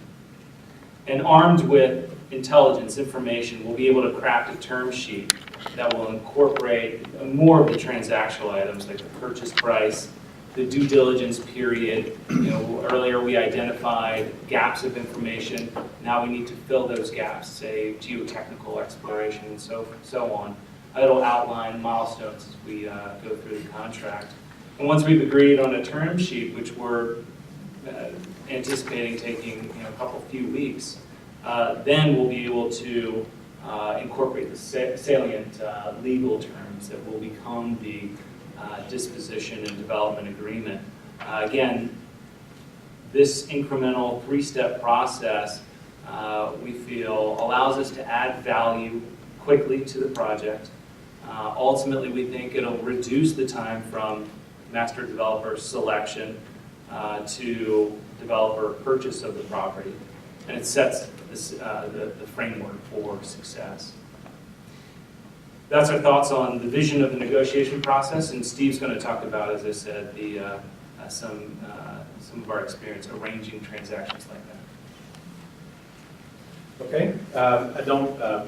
And armed with intelligence, information, we'll be able to craft a term sheet that will incorporate more of the transactional items like the purchase price, the due diligence period. Earlier we identified gaps of information. Now we need to fill those gaps, say geotechnical exploration and so on. It'll outline milestones as we go through the contract. And once we've agreed on a term sheet, which we're anticipating taking a few weeks, then we'll be able to incorporate the salient legal terms that will become the disposition and development agreement. Again, this incremental three-step process, we feel, allows us to add value quickly to the project. Ultimately, we think it'll reduce the time from master developer selection to developer purchase of the property, and it sets this, the framework for success. That's our thoughts on the vision of the negotiation process, and Steve's going to talk about, as I said, the some of our experience arranging transactions like that. Okay, I'm going to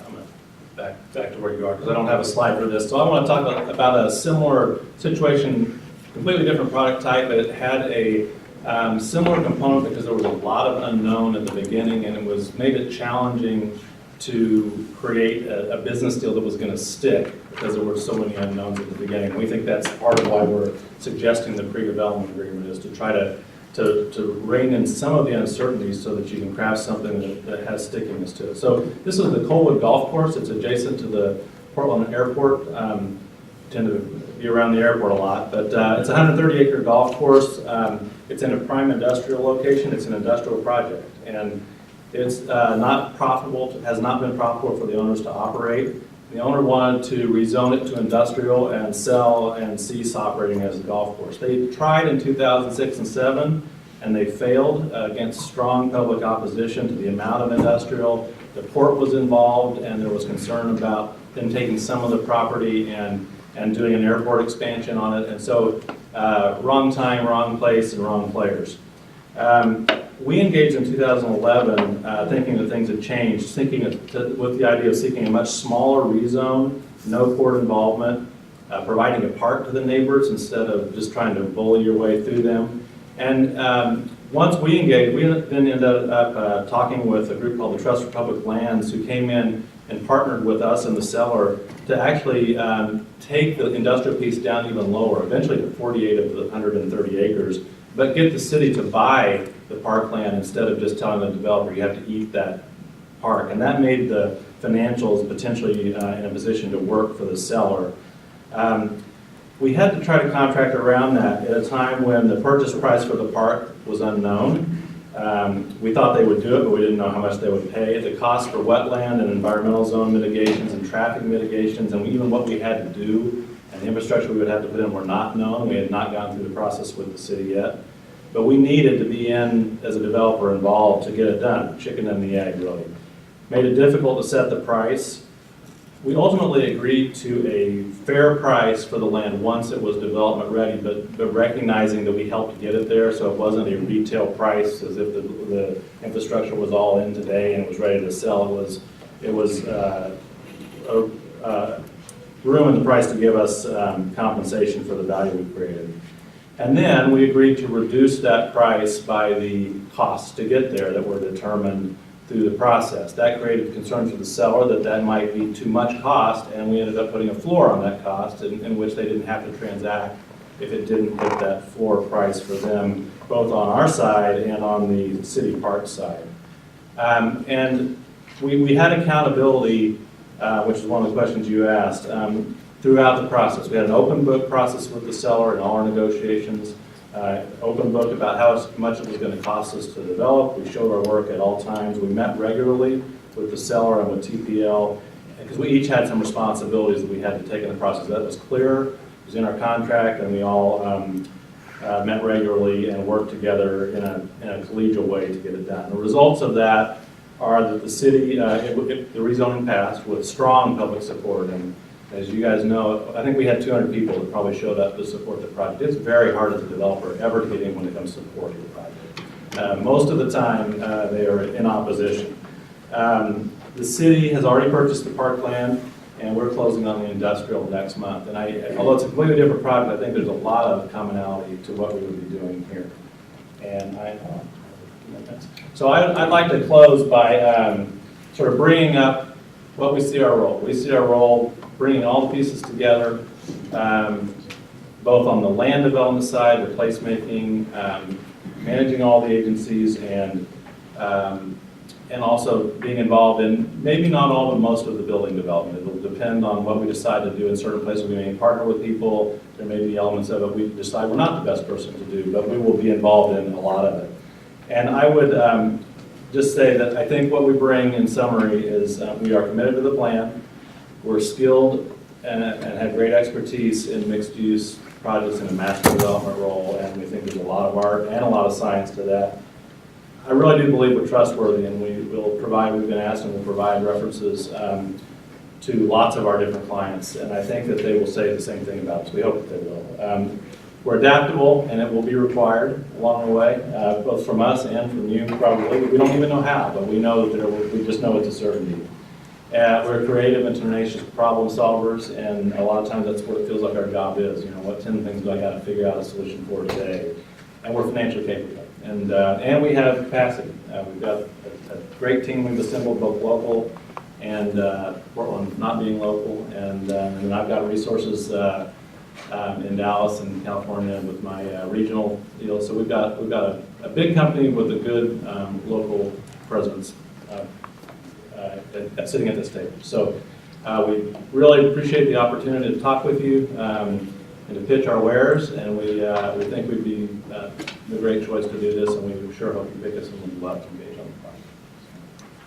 back to where you are because I don't have a slide for this. So I want to talk about a similar situation, completely different product type, but it had a similar component because there was a lot of unknown at the beginning, and it made it challenging to create a business deal that was going to stick because there were so many unknowns at the beginning. We think that's part of why we're suggesting the pre-development agreement, is to try to rein in some of the uncertainties so that you can craft something that has stickiness to it. So this is the Colwood Golf Course. It's adjacent to the Portland Airport. Tend to be around the airport a lot, but it's a 130-acre golf course. It's in a prime industrial location. It's an industrial project, and it's not profitable. Has not been profitable for the owners to operate. The owner wanted to rezone it to industrial and sell and cease operating as a golf course. They tried in 2006 and 2007, and they failed against strong public opposition to the amount of industrial. The port was involved, and there was concern about them taking some of the property and doing an airport expansion on it. And so wrong time, wrong place, and wrong players. We engaged in 2011 thinking that things had changed, with the idea of seeking a much smaller rezone, no port involvement, providing a park to the neighbors instead of just trying to bully your way through them. And once we engaged, we then ended up talking with a group called the Trust for Public Lands, who came in and partnered with us and the seller to actually take the industrial piece down even lower, eventually to 48 of the 130 acres, but get the city to buy the parkland instead of just telling the developer you have to eat that park. And that made the financials potentially in a position to work for the seller. We had to try to contract around that at a time when the purchase price for the park was unknown. We thought they would do it, but we didn't know how much they would pay. The cost for wetland and environmental zone mitigations and traffic mitigations, and even what we had to do and the infrastructure we would have to put in were not known. We had not gone through the process with the city yet. But we needed to be in, as a developer, involved to get it done. Chicken and the egg, really. Made it difficult to set the price. We ultimately agreed to a fair price for the land once it was development ready, but recognizing that we helped get it there, so it wasn't a retail price as if the infrastructure was all in today and was ready to sell. It was room in the price to give us compensation for the value we created. And then we agreed to reduce that price by the costs to get there that were determined through the process. That created concern for the seller that might be too much cost, and we ended up putting a floor on that cost in which they didn't have to transact if it didn't hit that floor price for them, both on our side and on the city park side. And we had accountability, which is one of the questions you asked, throughout the process. We had an open book process with the seller in all our negotiations, open book about how much it was going to cost us to develop. We showed our work at all times. We met regularly with the seller and with TPL because we each had some responsibilities that we had to take in the process. That was clear. It was in our contract, and we all met regularly and worked together in a collegial way to get it done. The results of that are that the city, the rezoning passed with strong public support. And as you guys know, I think we had 200 people that probably showed up to support the project. It's very hard as a developer ever to get in when it comes to supporting the project. Most of the time, they are in opposition. The city has already purchased the parkland, and we're closing on the industrial next month. And although it's a completely different project, I think there's a lot of commonality to what we would be doing here. And so I'd like to close by sort of bringing up what we see our role. We see our role bringing all the pieces together, both on the land development side, the placemaking, managing all the agencies, and and also being involved in maybe not all but most of the building development. It will depend on what we decide to do in certain places. We may partner with people. There may be elements of it we decide we're not the best person to do, but we will be involved in a lot of it. And I would just say that I think what we bring in summary is we are committed to the plan. We're skilled and have great expertise in mixed-use projects in a master development role, and we think there's a lot of art and a lot of science to that. I really do believe we're trustworthy, and we've been asked and we'll provide references to lots of our different clients, and I think that they will say the same thing about us. We hope that they will. We're adaptable, and it will be required along the way, both from us and from you probably. We don't even know how, but we know that we just know it's a certainty. We're creative and tenacious problem solvers, and a lot of times that's what it feels like our job is. You know, what 10 things do I got to figure out a solution for today? And we're financially capable. And we have capacity. We've got a great team we've assembled, both local and Portland not being local. And then I've got resources in Dallas and California with my regional deal. So we've got a big company with a good local presence sitting at this table. So we really appreciate the opportunity to talk with you and to pitch our wares, and we think we'd be the great choice to do this, and we sure hope you pick us and we'd love to engage on the project.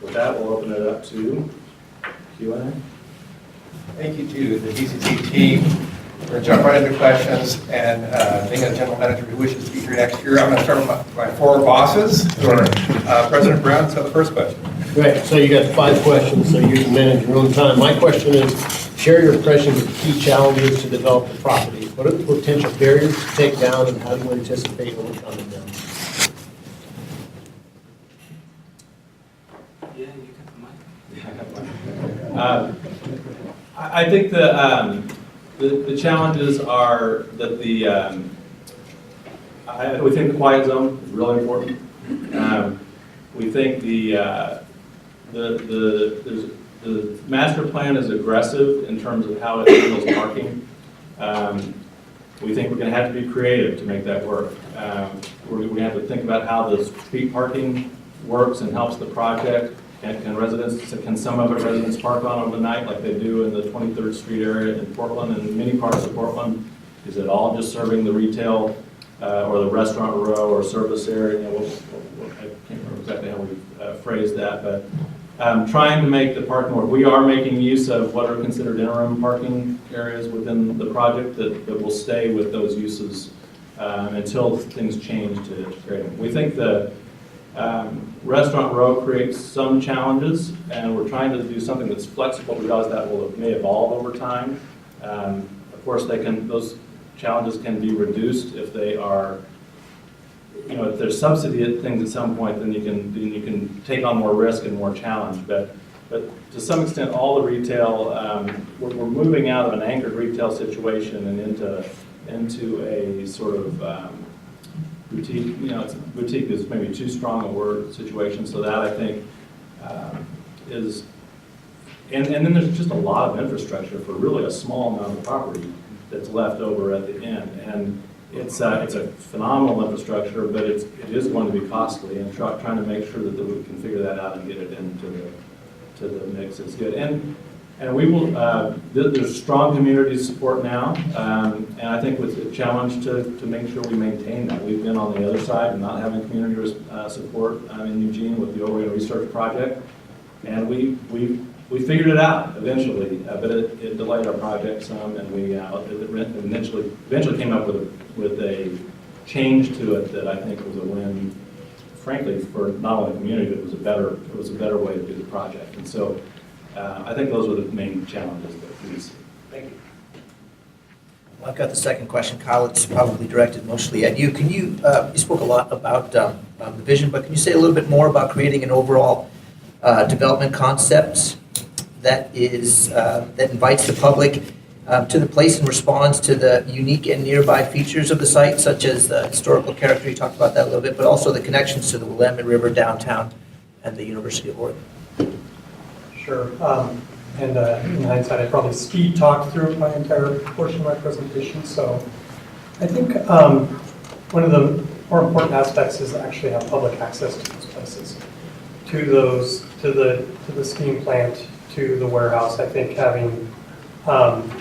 With that, we'll open it up to Q&A. Thank you to the DCT team. We're going to jump right into questions, and being a general manager who wishes to be here next year, I'm going to start with my four bosses, who are President Brown. So the first question. Great, so you got 5 questions, so you can manage your own time. My question is, share your impressions of key challenges to develop the property. What are the potential barriers to take down, and how do you anticipate overcoming them? Yeah, you got the mic. I think the challenges are that we think the quiet zone is really important. We think the master plan is aggressive in terms of how it handles parking. We think we're going to have to be creative to make that work. We're going to have to think about how the street parking works and helps the project. Can some of it residents park on overnight like they do in the 23rd Street area in Portland and many parts of Portland? Is it all just serving the retail or the restaurant row or service area? You know, I can't remember exactly how we phrased that, but trying to make the parking work. We are making use of what are considered interim parking areas within the project that will stay with those uses until things change to create them. We think the restaurant row creates some challenges, and we're trying to do something that's flexible because that may evolve over time. Of course, those challenges can be reduced if they are, if there's subsidy at things at some point, then you can take on more risk and more challenge. But to some extent, all the retail, we're moving out of an anchored retail situation and into a sort of boutique. Boutique is maybe too strong a word situation. So that I think is, and then there's just a lot of infrastructure for really a small amount of property that's left over at the end, and it's a phenomenal infrastructure, but it is going to be costly, and trying to make sure that we can figure that out and get it into the mix is good. And we will. There's strong community support now, and I think it's a challenge to make sure we maintain that. We've been on the other side and not having community support in Eugene with the Oregon Research Project, and we figured it out eventually, but it delayed our project some, and we eventually came up with a change to it that I think was a win, frankly, for not only the community, but it was a better way to do the project. And so I think those were the main challenges that we see. Thank you. Well, I've got the second question, Kyle. It's probably directed mostly at you. Can you spoke a lot about the vision, but can you say a little bit more about creating an overall development concept that invites the public to the place and responds to the unique and nearby features of the site, such as the historical character, you talked about that a little bit, but also the connections to the Willamette River downtown and the University of Oregon? Sure. And in hindsight, I probably speed talked through my entire portion of my presentation. So I think one of the more important aspects is to actually have public access to these places. to the steam plant, to the warehouse. I think having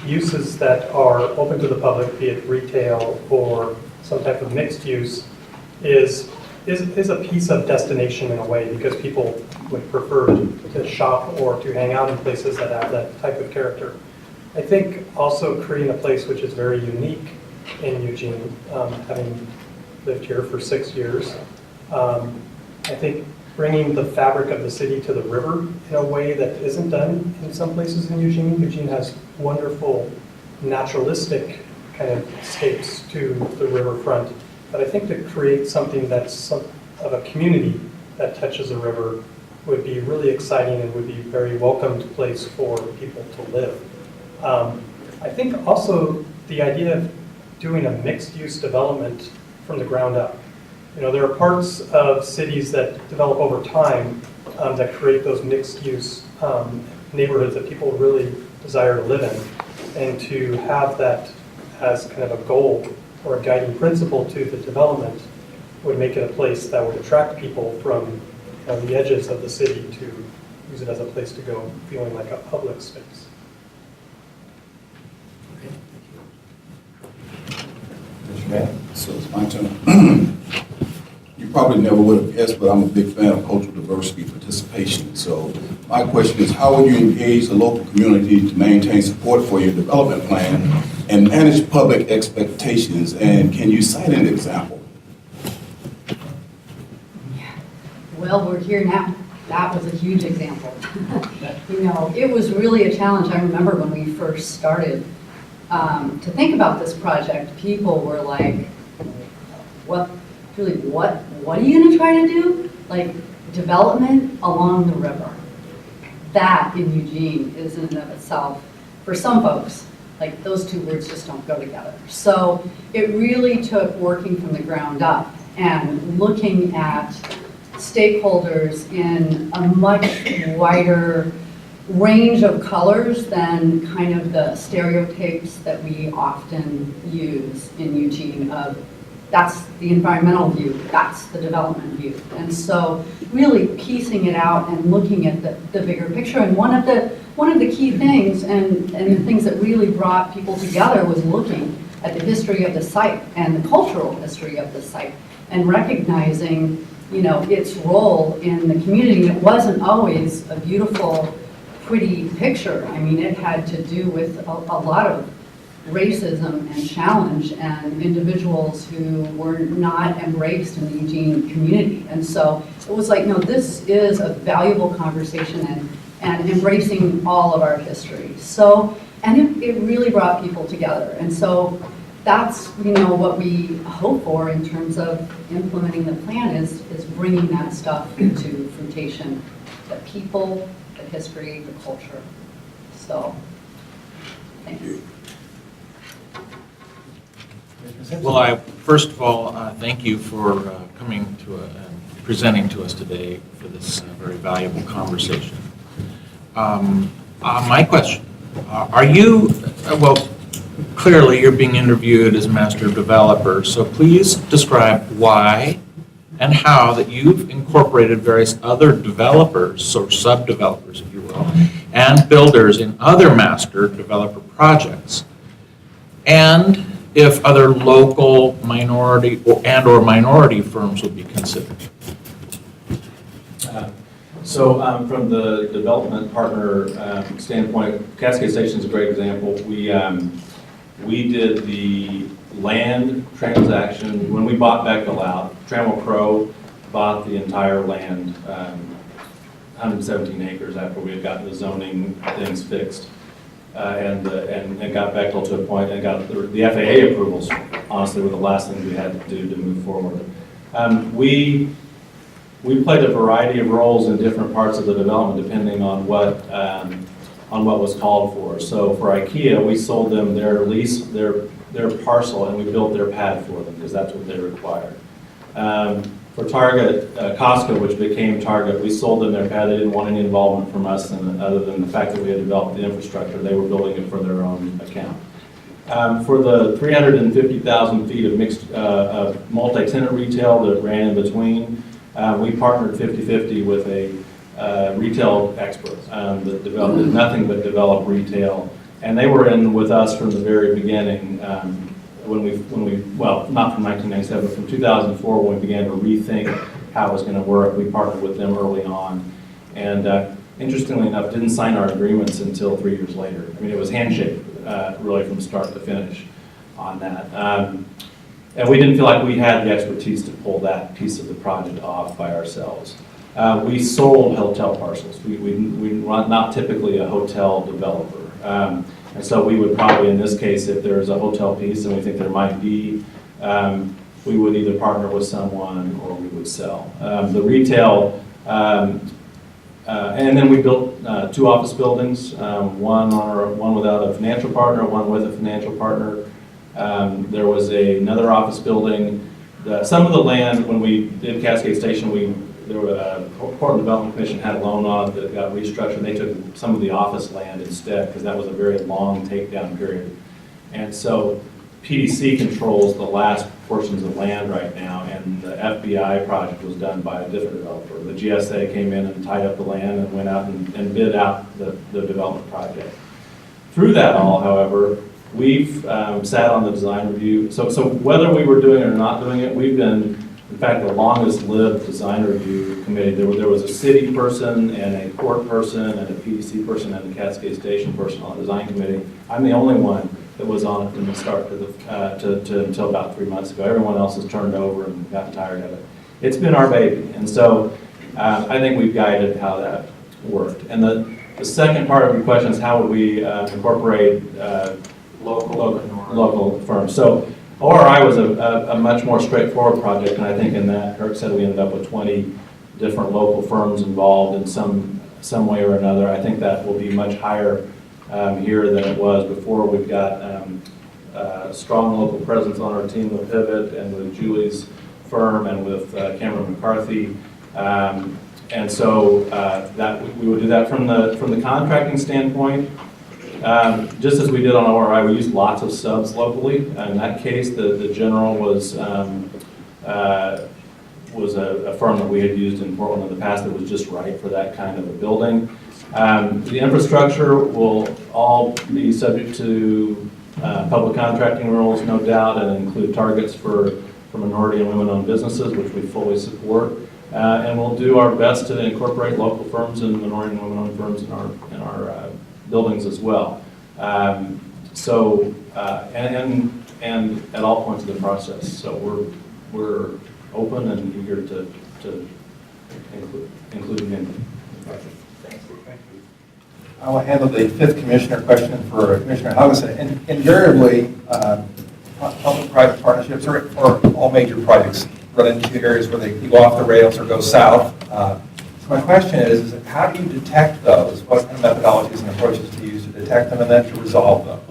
uses that are open to the public, be it retail or some type of mixed use, is a piece of destination in a way, because people would prefer to shop or to hang out in places that have that type of character. I think also creating a place which is very unique in Eugene, having lived here for 6 years. I think bringing the fabric of the city to the river in a way that isn't done in some places in Eugene. Eugene has wonderful naturalistic kind of escapes to the riverfront. But I think to create something that's of a community that touches the river would be really exciting and would be a very welcomed place for people to live. I think also the idea of doing a mixed-use development from the ground up. You know, there are parts of cities that develop over time that create those mixed-use neighborhoods that people really desire to live in. And to have that as kind of a goal or a guiding principle to the development would make it a place that would attract people from the edges of the city to use it as a place to go, feeling like a public space. So it's my turn. You probably never would have guessed, but I'm a big fan of cultural diversity participation. So my question is, how will you engage the local community to maintain support for your development plan and manage public expectations? And can you cite an example? Well, we're here now. That was a huge example. You know, it was really a challenge. I remember when we first started to think about this project, people were like, what are you gonna try to do? Like, development along the river. That in Eugene is in and of itself, for some folks, like those two words just don't go together. So it really took working from the ground up and looking at stakeholders in a much wider range of colors than kind of the stereotypes that we often use in Eugene of that's the environmental view, that's the development view. And so really piecing it out and looking at the bigger picture. And one of the key things and the things that really brought people together was looking at the history of the site and the cultural history of the site and recognizing, you know, its role in the community. It wasn't always a beautiful, pretty picture. I mean, it had to do with a lot of racism and challenge and individuals who were not embraced in the Eugene community. And so it was like, no, this is a valuable conversation and embracing all of our history. So, and it really brought people together. And so that's, you know, what we hope for in terms of implementing the plan is bringing that stuff into fruition, the people, the history, the culture. So, thanks. Well, first of all, thank you for coming to and presenting to us today for this very valuable conversation. My question, are you, well, clearly you're being interviewed as master developer, so please describe why and how that you've incorporated various other developers, or sub-developers, if you will, and builders in other master developer projects, and if other local minority or minority firms would be considered. So from the development partner standpoint, Cascade Station is a great example. We did the land transaction when we bought Bechtel out. Trammel Crow bought the entire land, 117 acres after we had gotten the zoning things fixed. And got Bechtel to a point and got the FAA approvals, honestly, were the last thing we had to do to move forward. We played a variety of roles in different parts of the development depending on what was called for. So for IKEA, we sold them their lease, their parcel, and we built their pad for them because that's what they required. For Target, Costco, which became Target, we sold them their pad. They didn't want any involvement from us, and other than the fact that we had developed the infrastructure, they were building it for their own account. For the 350,000 feet of mixed multi-tenant retail that ran in between, We partnered 50/50 with a retail expert that developed, did nothing but develop retail. And they were in with us from the very beginning, when we, well, not from 1997, but from 2004, when we began to rethink how it was going to work. We partnered with them early on. And interestingly enough, didn't sign our agreements until 3 years later. I mean, it was handshake, really from start to finish on that. And we didn't feel like we had the expertise to pull that piece of the project off by ourselves. We sold hotel parcels. We're not typically a hotel developer. And so we would probably, in this case, if there's a hotel piece and we think there might be, we would either partner with someone or we would sell. The retail, and then we built 2 office buildings, one without a financial partner, one with a financial partner. There was another office building. Some of the land, when we did Cascade Station, Portland Development Commission had a loan on it that got restructured. They took some of the office land instead because that was a very long takedown period. And so PDC controls the last portions of land right now, and the FBI project was done by a different developer. The GSA came in and tied up the land and went out and bid out the development project. Through that all, however, we've sat on the design review. So whether we were doing it or not doing it, we've been, in fact, the longest lived design review committee. There was a city person and a port person and a PDC person and a Cascade Station person on the design committee. I'm the only one that was on it from the start to until about 3 months ago. Everyone else has turned over and gotten tired of it. It's been our baby, and so I think we've guided how that worked. And the second part of your question is how would we incorporate local firms. So ORI was a much more straightforward project, and I think in that, Kirk said we ended up with 20 different local firms involved in some way or another. I think that will be much higher here than it was before. We've got a strong local presence on our team with Pivot and with Julie's firm and with Cameron McCarthy. And so that we would do that from the contracting standpoint. Just as we did on ORI, we used lots of subs locally. In that case, the general was a firm that we had used in Portland in the past that was just right for that kind of a building. The infrastructure will all be subject to public contracting rules, no doubt, and include targets for minority and women-owned businesses, which we fully support. And we'll do our best to incorporate local firms and minority and women-owned firms in our buildings as well. And at all points of the process. So we're open and eager to include them in the project. Thank you. I will handle the 5th commissioner question for Commissioner Hugginson. And invariably, public-private partnerships or all major projects run into areas where they go off the rails or go south. So my question is how do you detect those? What kind of methodologies and approaches do you use to detect them and then to resolve them?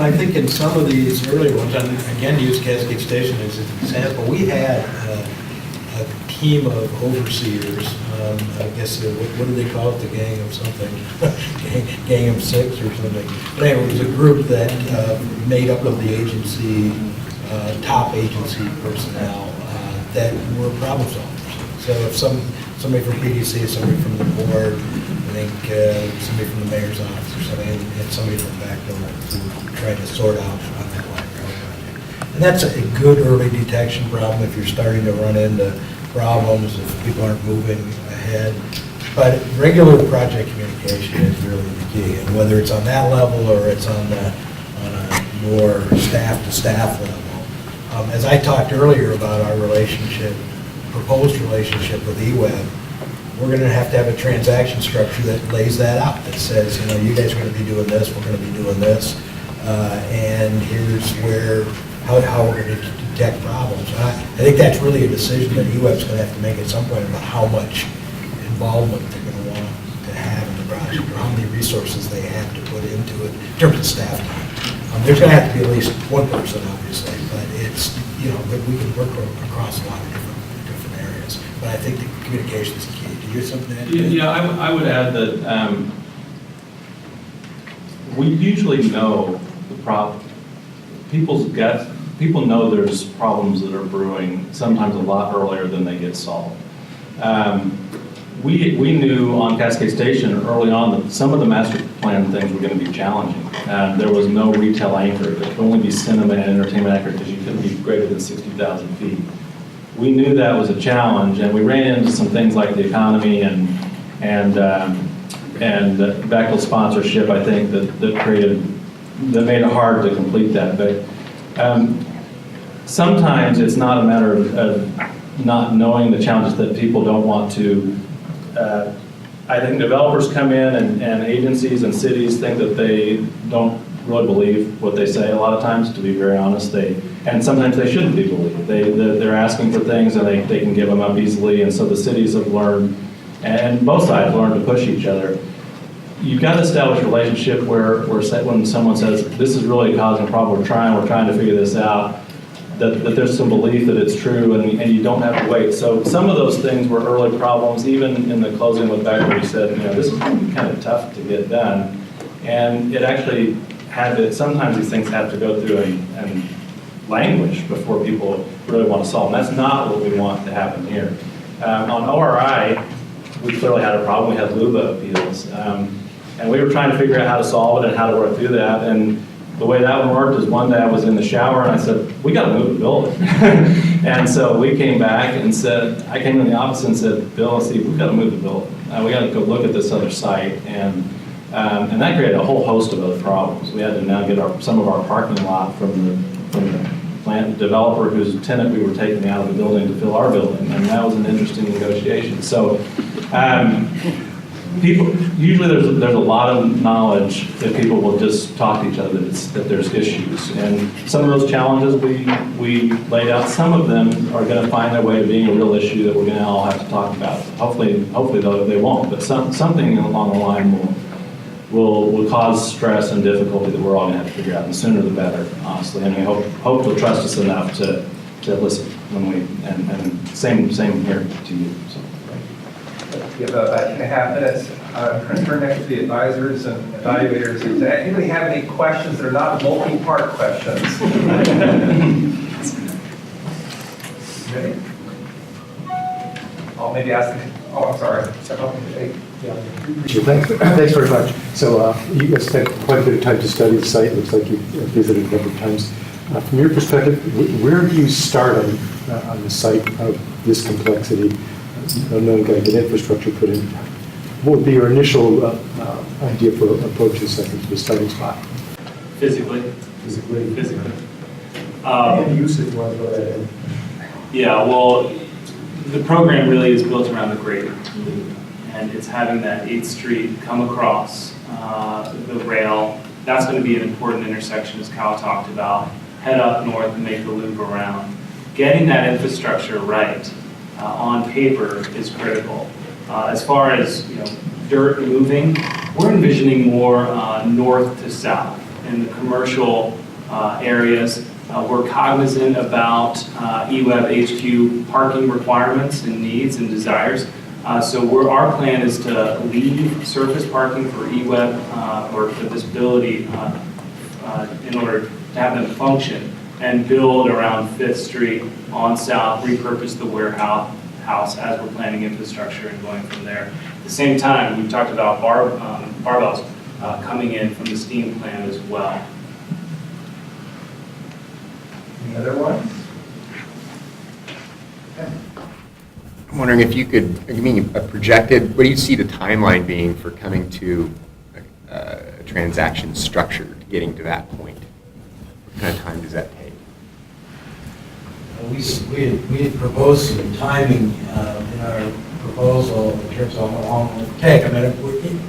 I think in some of these earlier ones, and again, use Cascade Station as an example, we had a team of overseers. I guess, what do they call it? The gang of something? gang of 6 or something. But anyway, it was a group that made up of the agency, top agency personnel that were problem solvers. So if somebody from PDC, somebody from the board, I think somebody from the mayor's office or something, and somebody from back door to try to sort out on that line project. And that's a good early detection problem if you're starting to run into problems, if people aren't moving ahead. But regular project communication is really the key, and whether it's on that level or it's on a more staff-to-staff level. As I talked earlier about our proposed relationship with eWeb, we're going to have a transaction structure that lays that out, that says, you guys are going to be doing this, we're going to be doing this, and here's how we're going to detect problems. I think that's really a decision that eWeb's going to have to make at some point about how much involvement they're going to want to have in the project, or how many resources they have to put into it in terms of staff time. There's going to have to be at least one person, obviously, but it's, but we can work across a lot of different areas. But I think the communication is key. Do you have something to add? Yeah, I would add that we usually know the problem. People's gut people know there's problems that are brewing, sometimes a lot earlier than they get solved. We knew on Cascade Station early on that some of the master plan things were going to be challenging. There was no retail anchor. There could only be cinema and entertainment anchor because you couldn't be greater than 60,000 feet. We knew that was a challenge, and we ran into some things like the economy and Bechtel sponsorship, I think, that made it hard to complete that. But sometimes it's not a matter of not knowing the challenges that people don't want to. I think developers come in and agencies and cities think that they don't really believe what they say a lot of times, to be very honest. And sometimes they shouldn't be believed. They're asking for things and they can give them up easily, and so the cities have learned, and both sides learn to push each other. You've got to establish a relationship where when someone says, this is really causing a problem, we're trying to figure this out, that there's some belief that it's true, and you don't have to wait. So some of those things were early problems, even in the closing with Beck, where he said, this is going to be kind of tough to get done. And it actually sometimes these things have to go through a language before people really want to solve them. That's not what we want to happen here. On ORI, we clearly had a problem. We had LUBA appeals. And we were trying to figure out how to solve it and how to work through that. And the way that one worked is one day I was in the shower and I said, we got to move the building. And so we came back and said, I came in the office and said, Bill, see, we've got to move the building. We got to go look at this other site. And that created a whole host of other problems. We had to now get some of our parking lot from the plant developer whose tenant we were taking out of the building to fill our building. And that was an interesting negotiation. So usually there's a lot of knowledge that people will just talk to each other that there's issues. And some of those challenges we laid out, some of them are going to find their way to being a real issue that we're going to all have to talk about. Hopefully they won't, but something along the line will cause stress and difficulty that we're all going to have to figure out, and the sooner the better, honestly. And we hope you'll trust us enough to listen and same here to you. So. We have about 2.5 minutes. I'm going to turn next to the advisors and evaluators. Does anybody have any questions that are not multi-part questions? Ready? I'll maybe ask them. Oh, I'm sorry. Thanks very much. So you guys spent quite a bit of time to study the site. It looks like you've visited a number of times. From your perspective, where do you start on the site of this complexity? Unknown going to get infrastructure put in. What would be your initial idea for approaching the starting spot? Physically. And usage was go ahead. Yeah, well, the program really is built around the greater loop, and it's having that 8th Street come across the rail. That's going to be an important intersection, as Kyle talked about. Head up north and make the loop around. Getting that infrastructure right on paper is critical. As far as dirt moving, we're envisioning more north to south in the commercial areas. We're cognizant about EWEB HQ parking requirements and needs and desires. So our plan is to leave surface parking for EWEB or for disability in order to have them function, and build around 5th Street on south, repurpose the warehouse as we're planning infrastructure and going from there. At the same time, we've talked about barbells coming in from the steam plant as well. Any other ones? Okay. I'm wondering if you could give me a projected, what do you see the timeline being for coming to a transaction structure, getting to that point? What kind of time does that take? We had proposed some timing in our proposal in terms of how long it would take. I mean,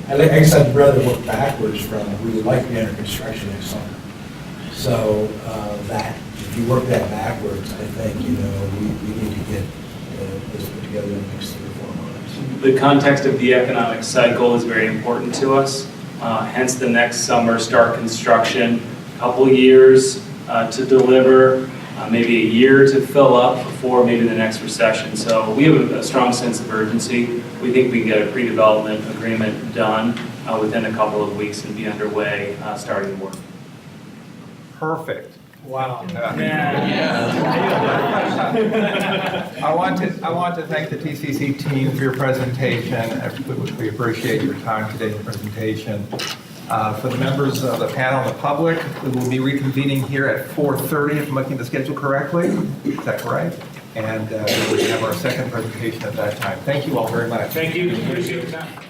I guess I'd rather work backwards from, we would like to be under construction next summer. So that, if you work that backwards, I think, we need to get this put together in the next 3 or 4 months. The context of the economic cycle is very important to us. Hence the next summer start construction, a couple years to deliver, maybe a year to fill up before maybe the next recession. So we have a strong sense of urgency. We think we can get a pre-development agreement done within a couple of weeks and be underway starting the work. Perfect. Wow. I want to thank the TCC team for your presentation. We appreciate your time today in the presentation. For the members of the panel and the public, we will be reconvening here at 4:30, if I'm looking at the schedule correctly. Is that correct? And we will have our second presentation at that time. Thank you all very much. Thank you, appreciate your time.